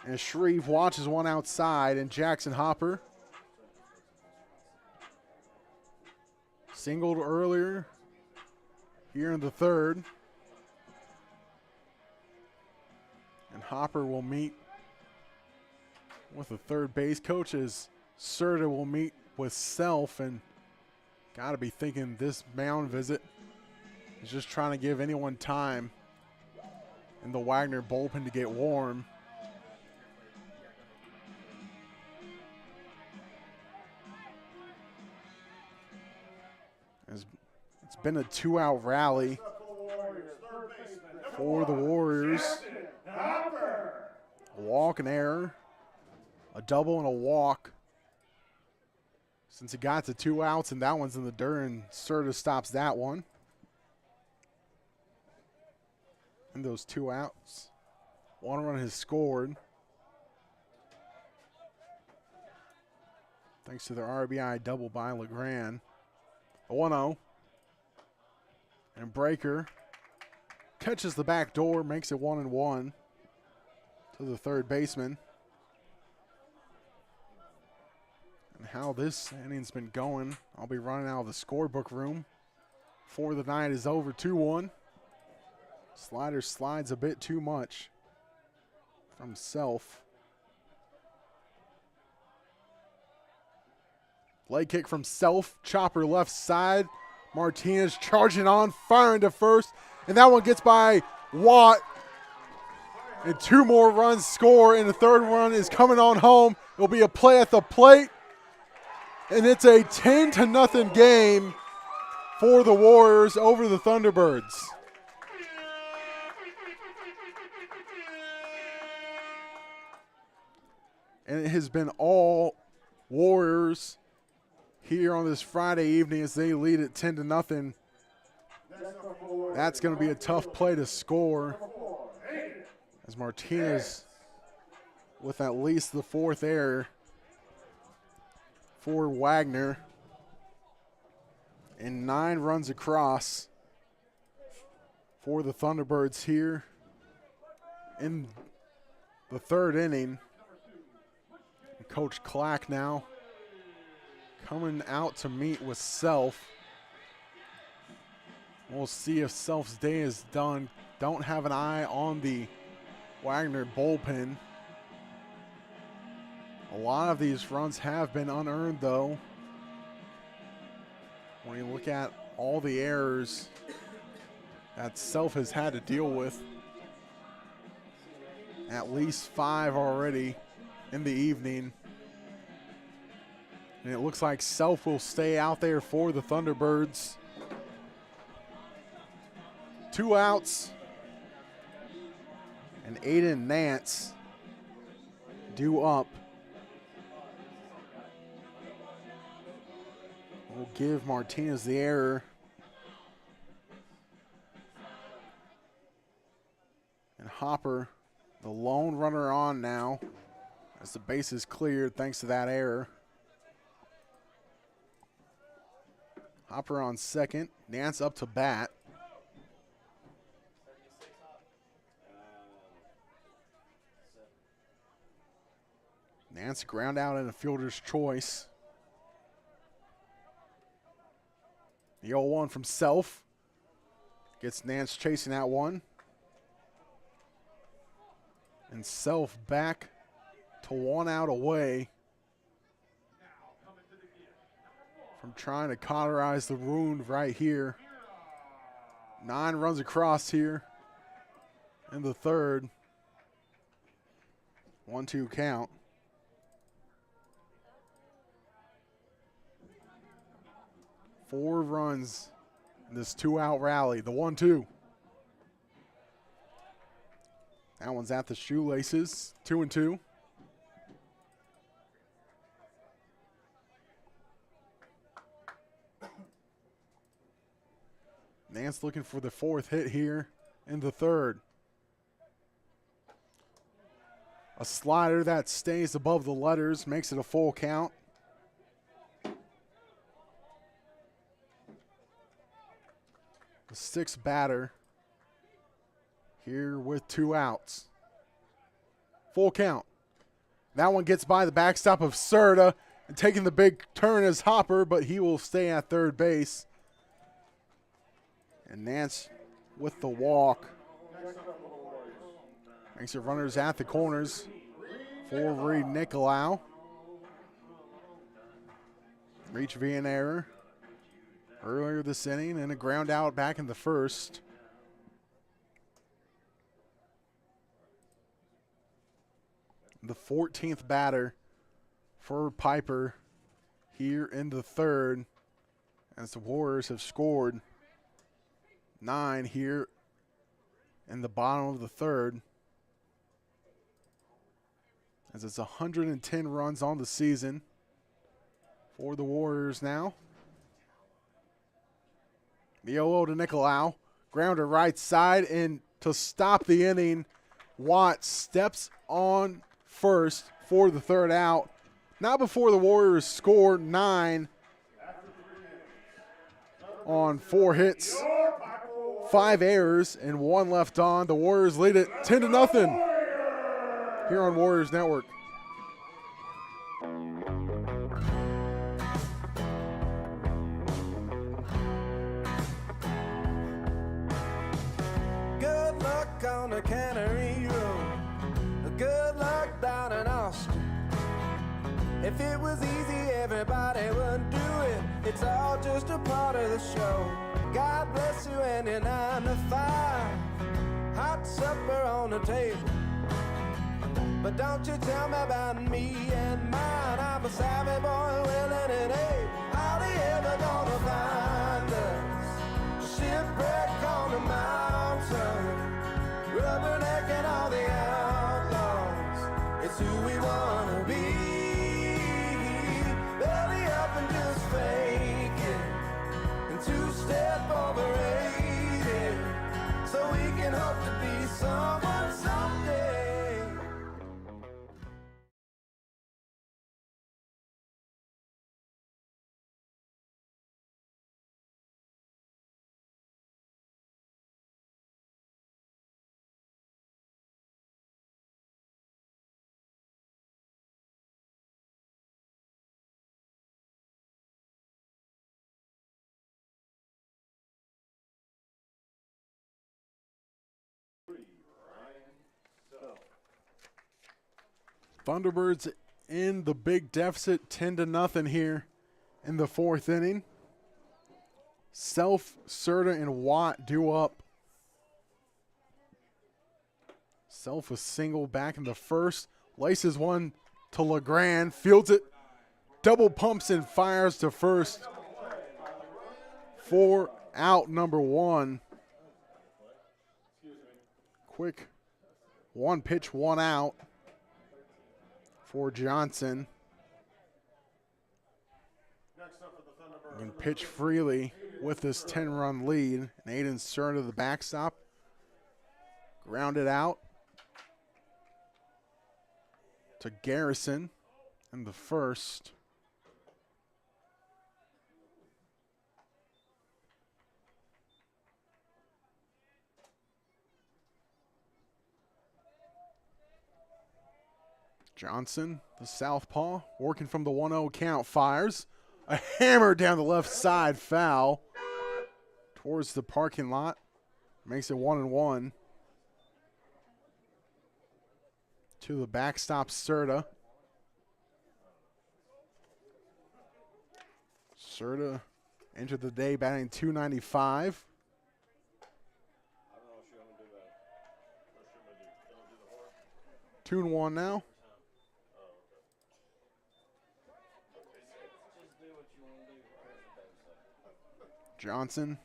And Shreve watches one outside, and Jackson Hopper singled earlier here in the 3rd. And Hopper will meet with the 3rd base coach as Serta will meet with Self, and got to be thinking this mound visit is just trying to give anyone time in the Wagner bullpen to get warm. It's been a 2-out rally for the Warriors. A walk, an error, a double, and a walk. Since it got to 2 outs, and that one's in the dirt, and Serta stops that one. And those 2 outs. 1 run has scored. Thanks to their RBI double by LeGrand. A 1-0. And Breaker catches the back door, makes it 1-1 to the third baseman. And how this inning's been going, I'll be running out of the scorebook room before the night is over. 2-1. Slider slides a bit too much from Self. Leg kick from Self, chopper left side. Martinez charging on, firing to first, and that one gets by Watt. And 2 more runs score, and the third run is coming on home. It'll be a play at the plate, and it's a 10-0 game for the Warriors over the Thunderbirds. And it has been all Warriors here on this Friday evening as they lead it 10-0. That's going to be a tough play to score as Martinez with at least the 4th error for Wagner. And 9 runs across for the Thunderbirds here in the 3rd inning. Coach Clack now coming out to meet with Self. We'll see if Self's day is done. Don't have an eye on the Wagner bullpen. A lot of these runs have been unearned, though. When you look at all the errors that Self has had to deal with, at least 5 already in the evening. And it looks like Self will stay out there for the Thunderbirds. 2 outs. And Aiden Nance due up. We'll give Martinez the error. And Hopper, the lone runner on now, as the base is cleared thanks to that error. Hopper on second. Nance up to bat. Nance ground out in a fielder's choice. The 0-1 from Self. Gets Nance chasing that one. And Self back to 1 out away from trying to cauterize the wound right here. 9 runs across here in the 3rd. 1-2 count. Four runs in this 2-out rally. The 1-2. That one's at the shoelaces. 2-2. Nance looking for the 4th hit here in the 3rd. A slider that stays above the letters makes it a full count. The 6th batter here with 2 outs. Full count. That one gets by the backstop of Serta and taking the big turn is Hopper, but he will stay at 3rd base. And Nance with the walk. Makes it runners at the corners for Reed Nicolau. Reach via an error earlier this inning and a ground out back in the 1st. The 14th batter for Pieper here in the 3rd as the Warriors have scored 9 here in the bottom of the 3rd. As it's 110 runs on the season for the Warriors now. The 0-0 to Nicolau. Grounder right side, and to stop the inning. Watt steps on first for the third out. Not before the Warriors score 9 on 4 hits, 5 errors, and 1 left on. The Warriors lead it 10-0 here on Warriors Network. Good luck on the Cannery Road. Good luck down in Austin. If it was easy, everybody would do it. It's all just a part of the show. God bless you and your 9 to 5. Hot supper on the table. But don't you tell me about me and mine. I'm a savvy boy, willing and able. How they ever gonna find us? Shipwreck on the mountain. Rubbernecking all the outlaws. It's who we wanna be. Belly up and just fake it. And 2-step overrated. So we can hope to be someone someday. Thunderbirds in the big deficit, 10-0 here in the 4th inning. Self, Serta, and Watt due up. Self was single back in the first. Laces one to LeGrand, fields it, double pumps and fires to first. 4 out, number 1. Quick 1 pitch, 1 out for Johnson. And pitch freely with this 10-run lead. And Aiden Serta to the backstop. Grounded out to Garrison in the first. Johnson, the southpaw, working from the 1-0 count, fires. A hammer down the left side, foul towards the parking lot. Makes it 1-1. To the backstop, Serta. Serta entered the day batting .295. 2-1 now. Johnson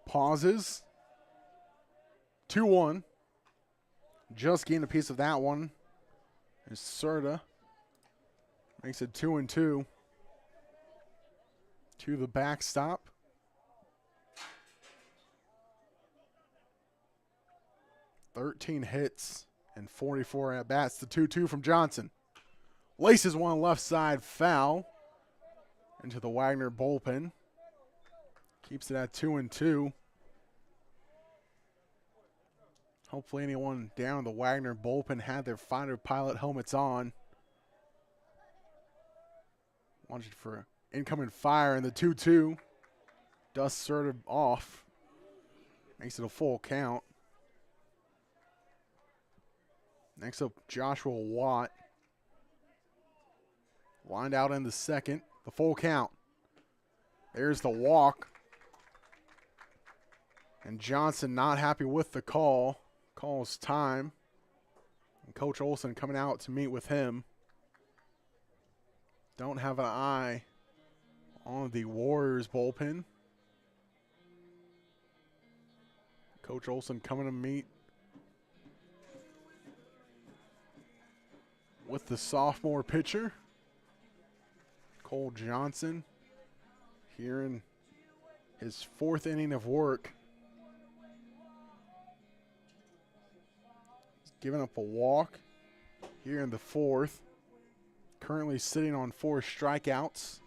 pauses. 2-1. Just gained a piece of that one. And Serta makes it 2-2. To the backstop. "13 hits and 44 at-bats. The 2-2 from Johnson. Laces one left side, foul into the Wagner bullpen. Keeps it at 2-2. Hopefully anyone down the Wagner bullpen had their fighter pilot helmets on. Wanted for incoming fire in the 2-2. Dusts Serta off. Makes it a full count. Next up, Joshua Watt. Lined out in the second. The full count. There's the walk. And Johnson not happy with the call. Calls time. And Coach Olson coming out to meet with him. Don't have an eye on the Warriors bullpen. Coach Olson coming to meet with the sophomore pitcher, Cole Johnson, here in his 4th inning of work. giving up a walk here in the fourth. Currently sitting on 4 strikeouts.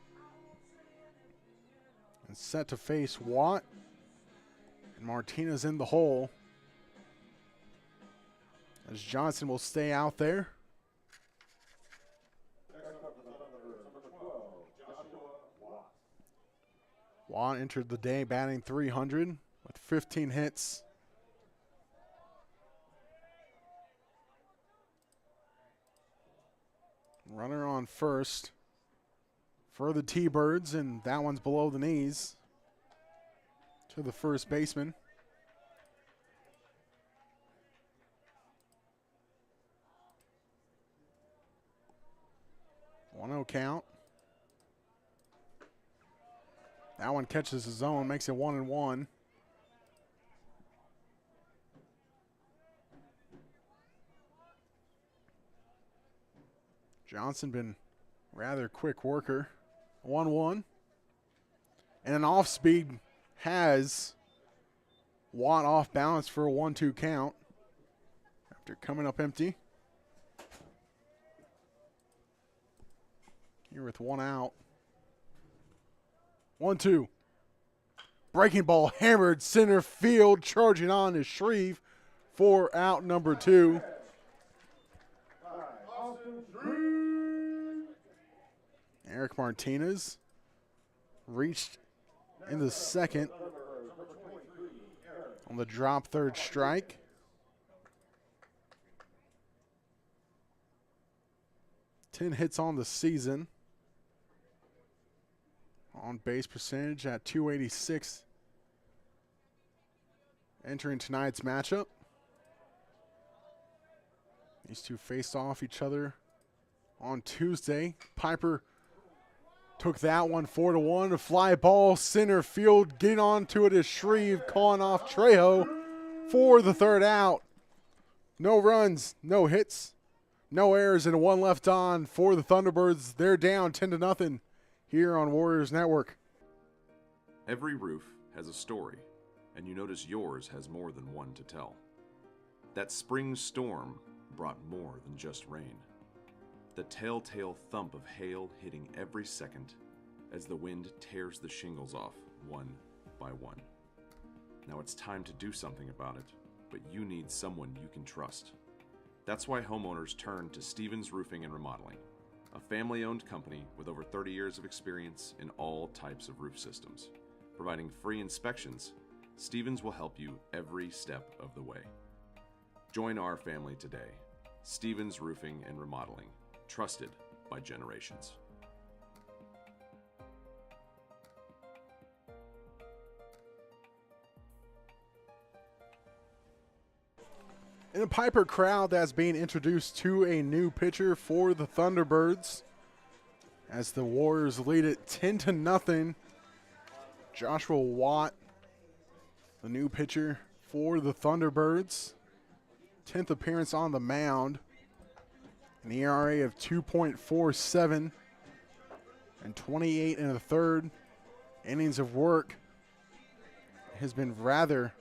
And set to face Watt. And Martinez in the hole. As Johnson will stay out there. Watt entered the day batting .300 with 15 hits. Runner on first for the T-Birds, and that one's below the knees to the first baseman. One-0 count. That one catches his zone, makes it 1-1. Johnson been rather quick worker. 1-1. And an off-speed has Watt off balance for a 1-2 count after coming up empty. Here with one out. 1-2. Breaking ball hammered center field, charging on to Shreve for out number 2. Eric Martinez reached in the second on the drop third strike. Ten hits on the season. On base percentage at .286. Entering tonight's matchup. These two faced off each other on Tuesday. Pieper took that one 4-1. A fly ball center field. Getting onto it is Shreve calling off Trejo for the third out. No runs, no hits, no errors, and one left on for the Thunderbirds. They're down 10-0 here on Warriors Network. Every roof has a story, and you notice yours has more than one to tell. That spring storm brought more than just rain. The telltale thump of hail hitting every second as the wind tears the shingles off one by one. Now it's time to do something about it, but you need someone you can trust. That's why homeowners turn to Stevens Roofing and Remodeling, a family-owned company with over 30 years of experience in all types of roof systems. Providing free inspections, Stevens will help you every step of the way. Join our family today. Stevens Roofing and Remodeling, trusted by generations. In a Pieper crowd that's being introduced to a new pitcher for the Thunderbirds as the Warriors lead it 10-0. Joshua Watt, the new pitcher for the Thunderbirds. 10th appearance on the mound. An ERA of 2.47 and 28 and a third innings of work. Has been rather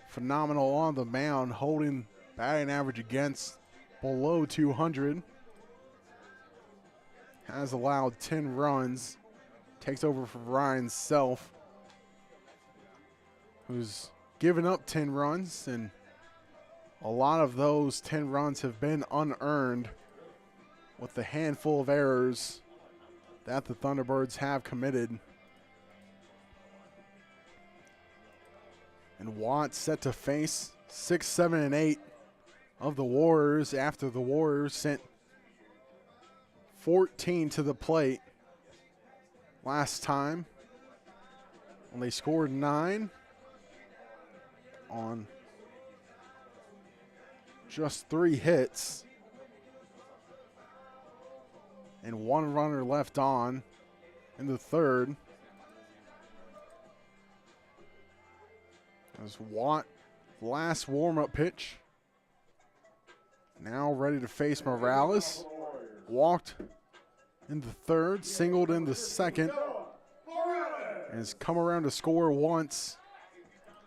phenomenal on the mound, holding batting average against below 200. Has allowed 10 runs. Takes over for Ryan Self, who's given up 10 runs, and a lot of those 10 runs have been unearned with the handful of errors that the Thunderbirds have committed. And Watt set to face 6, 7, and 8 of the Warriors after the Warriors sent 14 to the plate last time. And they scored 9 on just 3 hits. And 1 runner left on in the third. As Watt, last warm-up pitch. Now ready to face Morales. Walked in the third, singled in the second. And has come around to score once.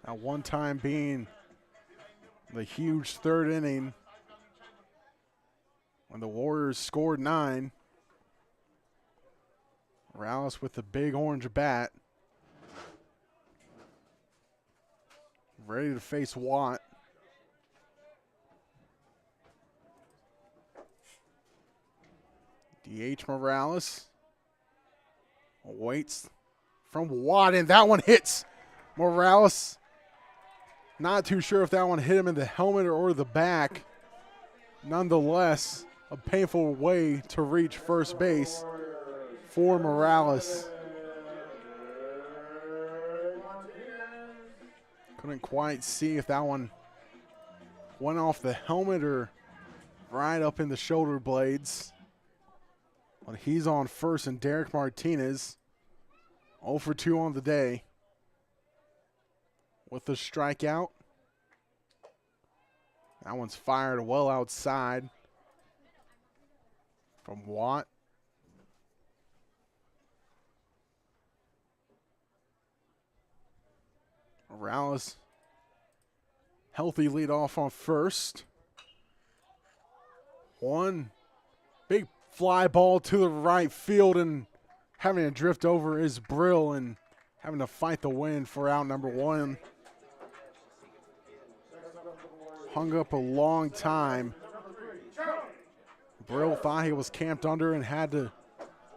At one time being the huge third inning when the Warriors scored 9. Morales with the big orange bat. Ready to face Watt. DH Morales waits from Watt, and that one hits Morales. Not too sure if that one hit him in the helmet or the back. Nonetheless, a painful way to reach first base for Morales. Couldn't quite see if that one went off the helmet or right up in the shoulder blades. But he's on first, and Derek Martinez 0 for 2 on the day with the strikeout. That one's fired well outside from Watt. Morales, healthy lead off on first. One big fly ball to the right field, and having to drift over is Brill and having to fight the wind for out number 1. Hung up a long time. Brill thought he was camped under and had to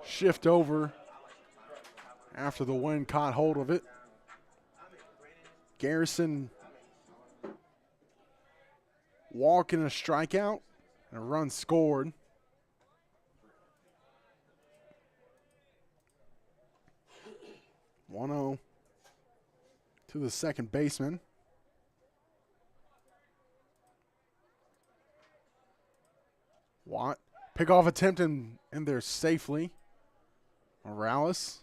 shift over after the wind caught hold of it. Garrison walking a strikeout and a run scored. (1-0) to the second baseman. Watt, pickoff attempt in there safely. Morales.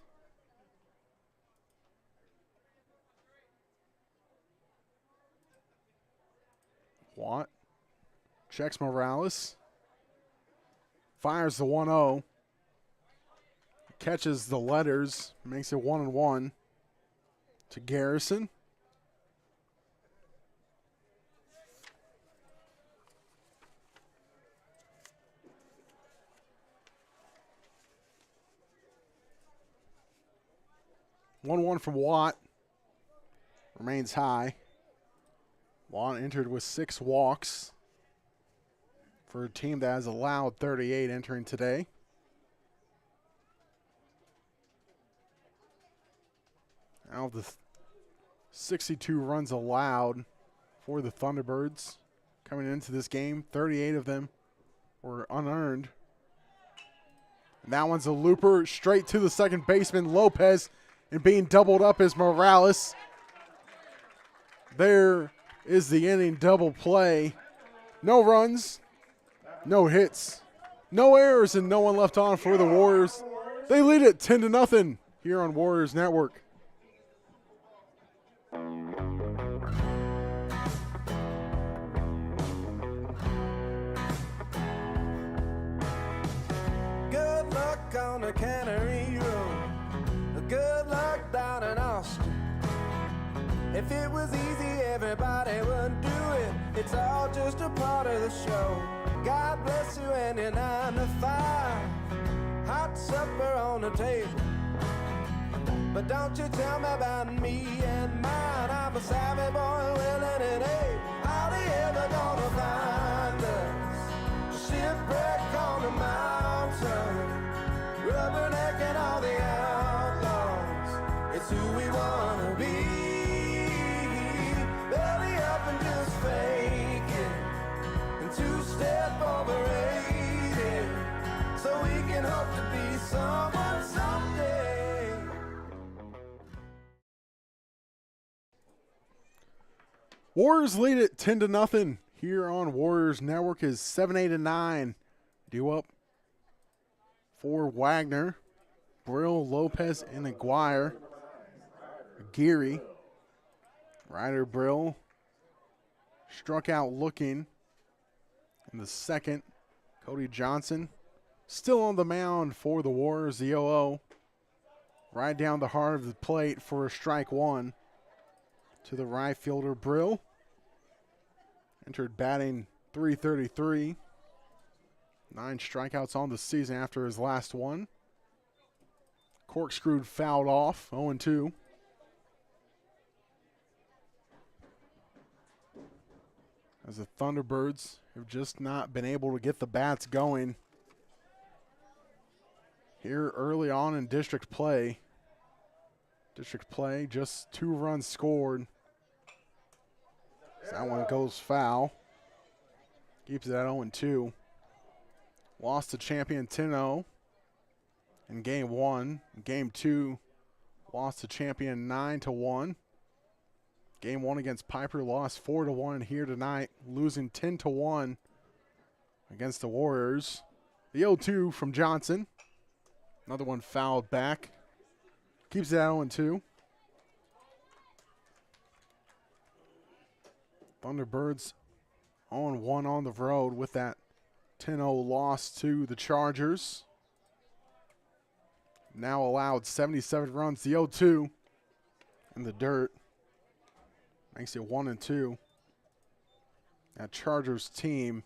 Watt checks Morales. Fires the 1-0. Catches the letters. Makes it 1-1 to Garrison. (1-1) from Watt. Remains high. Watt entered with 6 walks for a team that has allowed 38 entering today. Out of the 62 runs allowed for the Thunderbirds coming into this game, 38 of them were unearned. And that one's a looper straight to the second baseman, Lopez, and being doubled up is Morales. There is the inning double play. No runs, no hits, no errors, and no one left on for the Warriors. They lead it 10-0 here on Warriors Network. Good luck on the Cannery Road. Good luck down in Austin. If it was easy, everybody would do it. It's all just a part of the show. God bless you and your 9 to 5. Hot supper on the table. But don't you tell me about me and mine. I'm a savvy boy, willing and able. How they ever gonna find us? Shipwreck on the mountain. Rubbernecking all the outlaws. It's who we wanna be. Belly up and just fake it. And 2-step over 80. So we can hope to be someone someday. Warriors lead it 10-0 here on Warriors Network is 7-8-9. Due up for Wagner, Brill, Lopez, and Aguirre. Geary, Ryder Brill struck out looking in the second. Cody Johnson still on the mound for the Warriors, the 0-0. Right down the heart of the plate for a strike 1 to the right fielder, Brill. Entered batting .333. 9 strikeouts on the season after his last one. Corkscrewed fouled off, 0-2. As the Thunderbirds have just not been able to get the bats going here early on in district play. District play, just 2 runs scored. That one goes foul. Keeps it at 0-2. Lost to champion 10-0 in game 1. Game 2, lost to champion 9-1. Game 1 against Pieper, lost 4-1 here tonight, losing 10-1 against the Warriors. The 0-2 from Johnson. Another one fouled back. Keeps it at 0-2. Thunderbirds 0-1 on the road with that 10-0 loss to the Chargers. Now allowed 77 runs. The 0-2 in the dirt makes it 1-2. That Chargers team,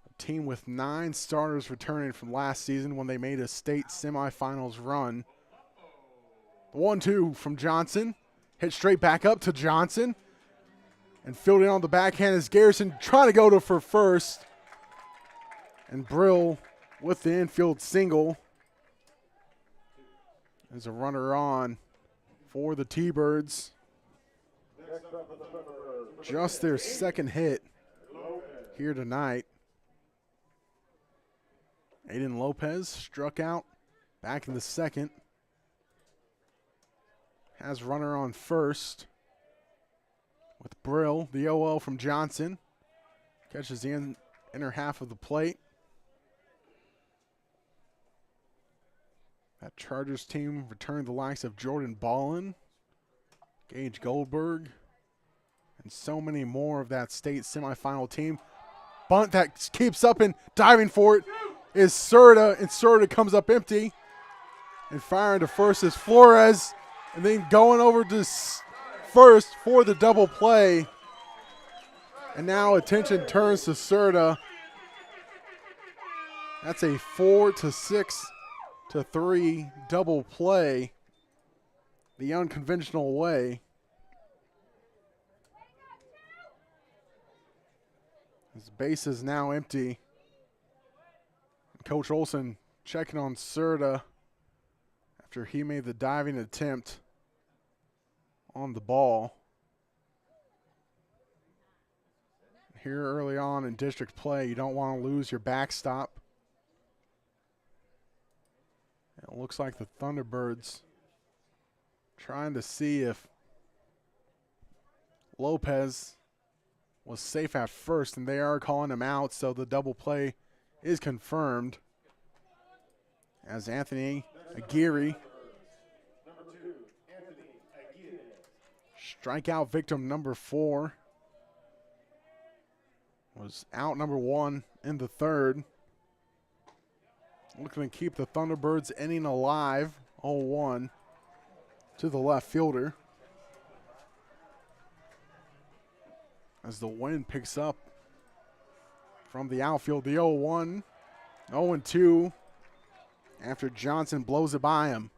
a team with 9 starters returning from last season when they made a state semifinals run. The 1-2 from Johnson. Hit straight back up to Johnson. And fielding on the backhand is Garrison trying to go for first. And Brill with the infield single. There's a runner on for the T-Birds. Just their second hit here tonight. Aiden Lopez struck out back in the second. Has runner on first with Brill. The 0-0 from Johnson. Catches the inner half of the plate. That Chargers team returned the likes of Jordan Ballin, Gage Goldberg, and so many more of that state semifinal team. Bunt that keeps up and diving for it is Serta, and Serta comes up empty. And firing to first is Flores, and then going over to first for the double play. And now attention turns to Serta. That's a 4-6 to 3 double play the unconventional way. His base is now empty. Coach Olson checking on Serta after he made the diving attempt on the ball. Here early on in district play, you don't want to lose your backstop. It looks like the Thunderbirds trying to see if Lopez was safe at first, and they are calling him out, so the double play is confirmed as Anthony Aguirre, strikeout victim number 4, was out number 1 in the third. Looking to keep the Thunderbirds inning alive, 0-1 to the left fielder. As the wind picks up from the outfield, the 0-1, 0-2 after Johnson blows it by him.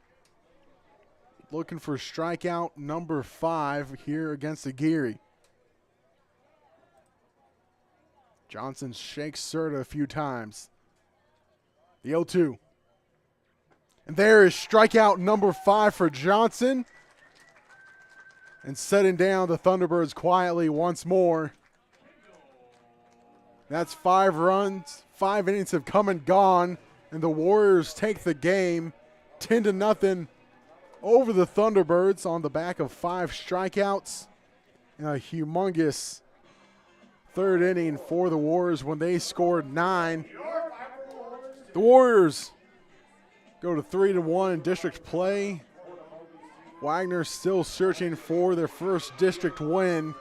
Looking for strikeout number 5 here against Aguirre. Johnson shakes Serta a few times. The 0-2. And there is strikeout number 5 for Johnson. And setting down the Thunderbirds quietly once more. That's 5 runs. 5 innings have come and gone. And the Warriors take the game 10-0 over the Thunderbirds on the back of 5 strikeouts. And a humongous third inning for the Warriors when they scored 9. The Warriors go to 3-1 in district play. Wagner still searching for their first district win.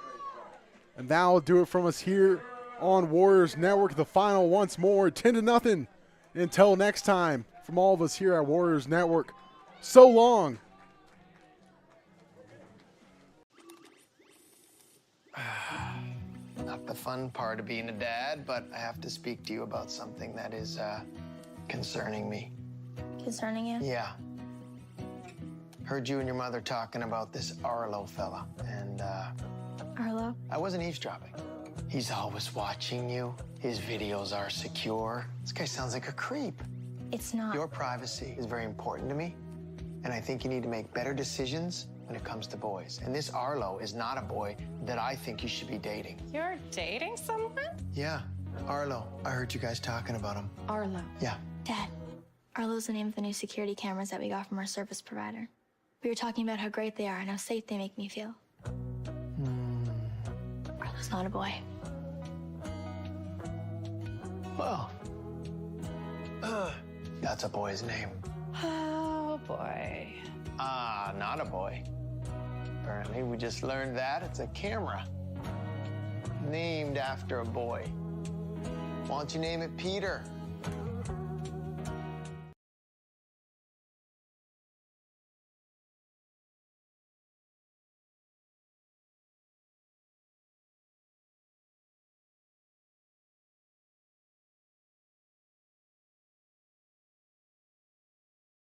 And that will do it from us here on Warriors Network. The final once more, 10-0. Until next time, from all of us here at Warriors Network, so long. Up the fun part of being a dad, but I have to speak to you about something that is concerning me. Concerning you? Yeah. Heard you and your mother talking about this Arlo fella, and Arlo? I wasn't eavesdropping. He's always watching you. His videos are secure. This guy sounds like a creep. It's not. Your privacy is very important to me, and I think you need to make better decisions when it comes to boys. And this Arlo is not a boy that I think you should be dating. You're dating someone? Yeah, Arlo. I heard you guys talking about him. Arlo. Yeah. Dad, Arlo's the name of the new security cameras that we got from our service provider. We were talking about how great they are and how safe they make me feel. Arlo's not a boy. Well, that's a boy's name. Oh, boy. Ah, not a boy. Apparently, we just learned that it's a camera. Named after a boy. Why don't you name it Peter?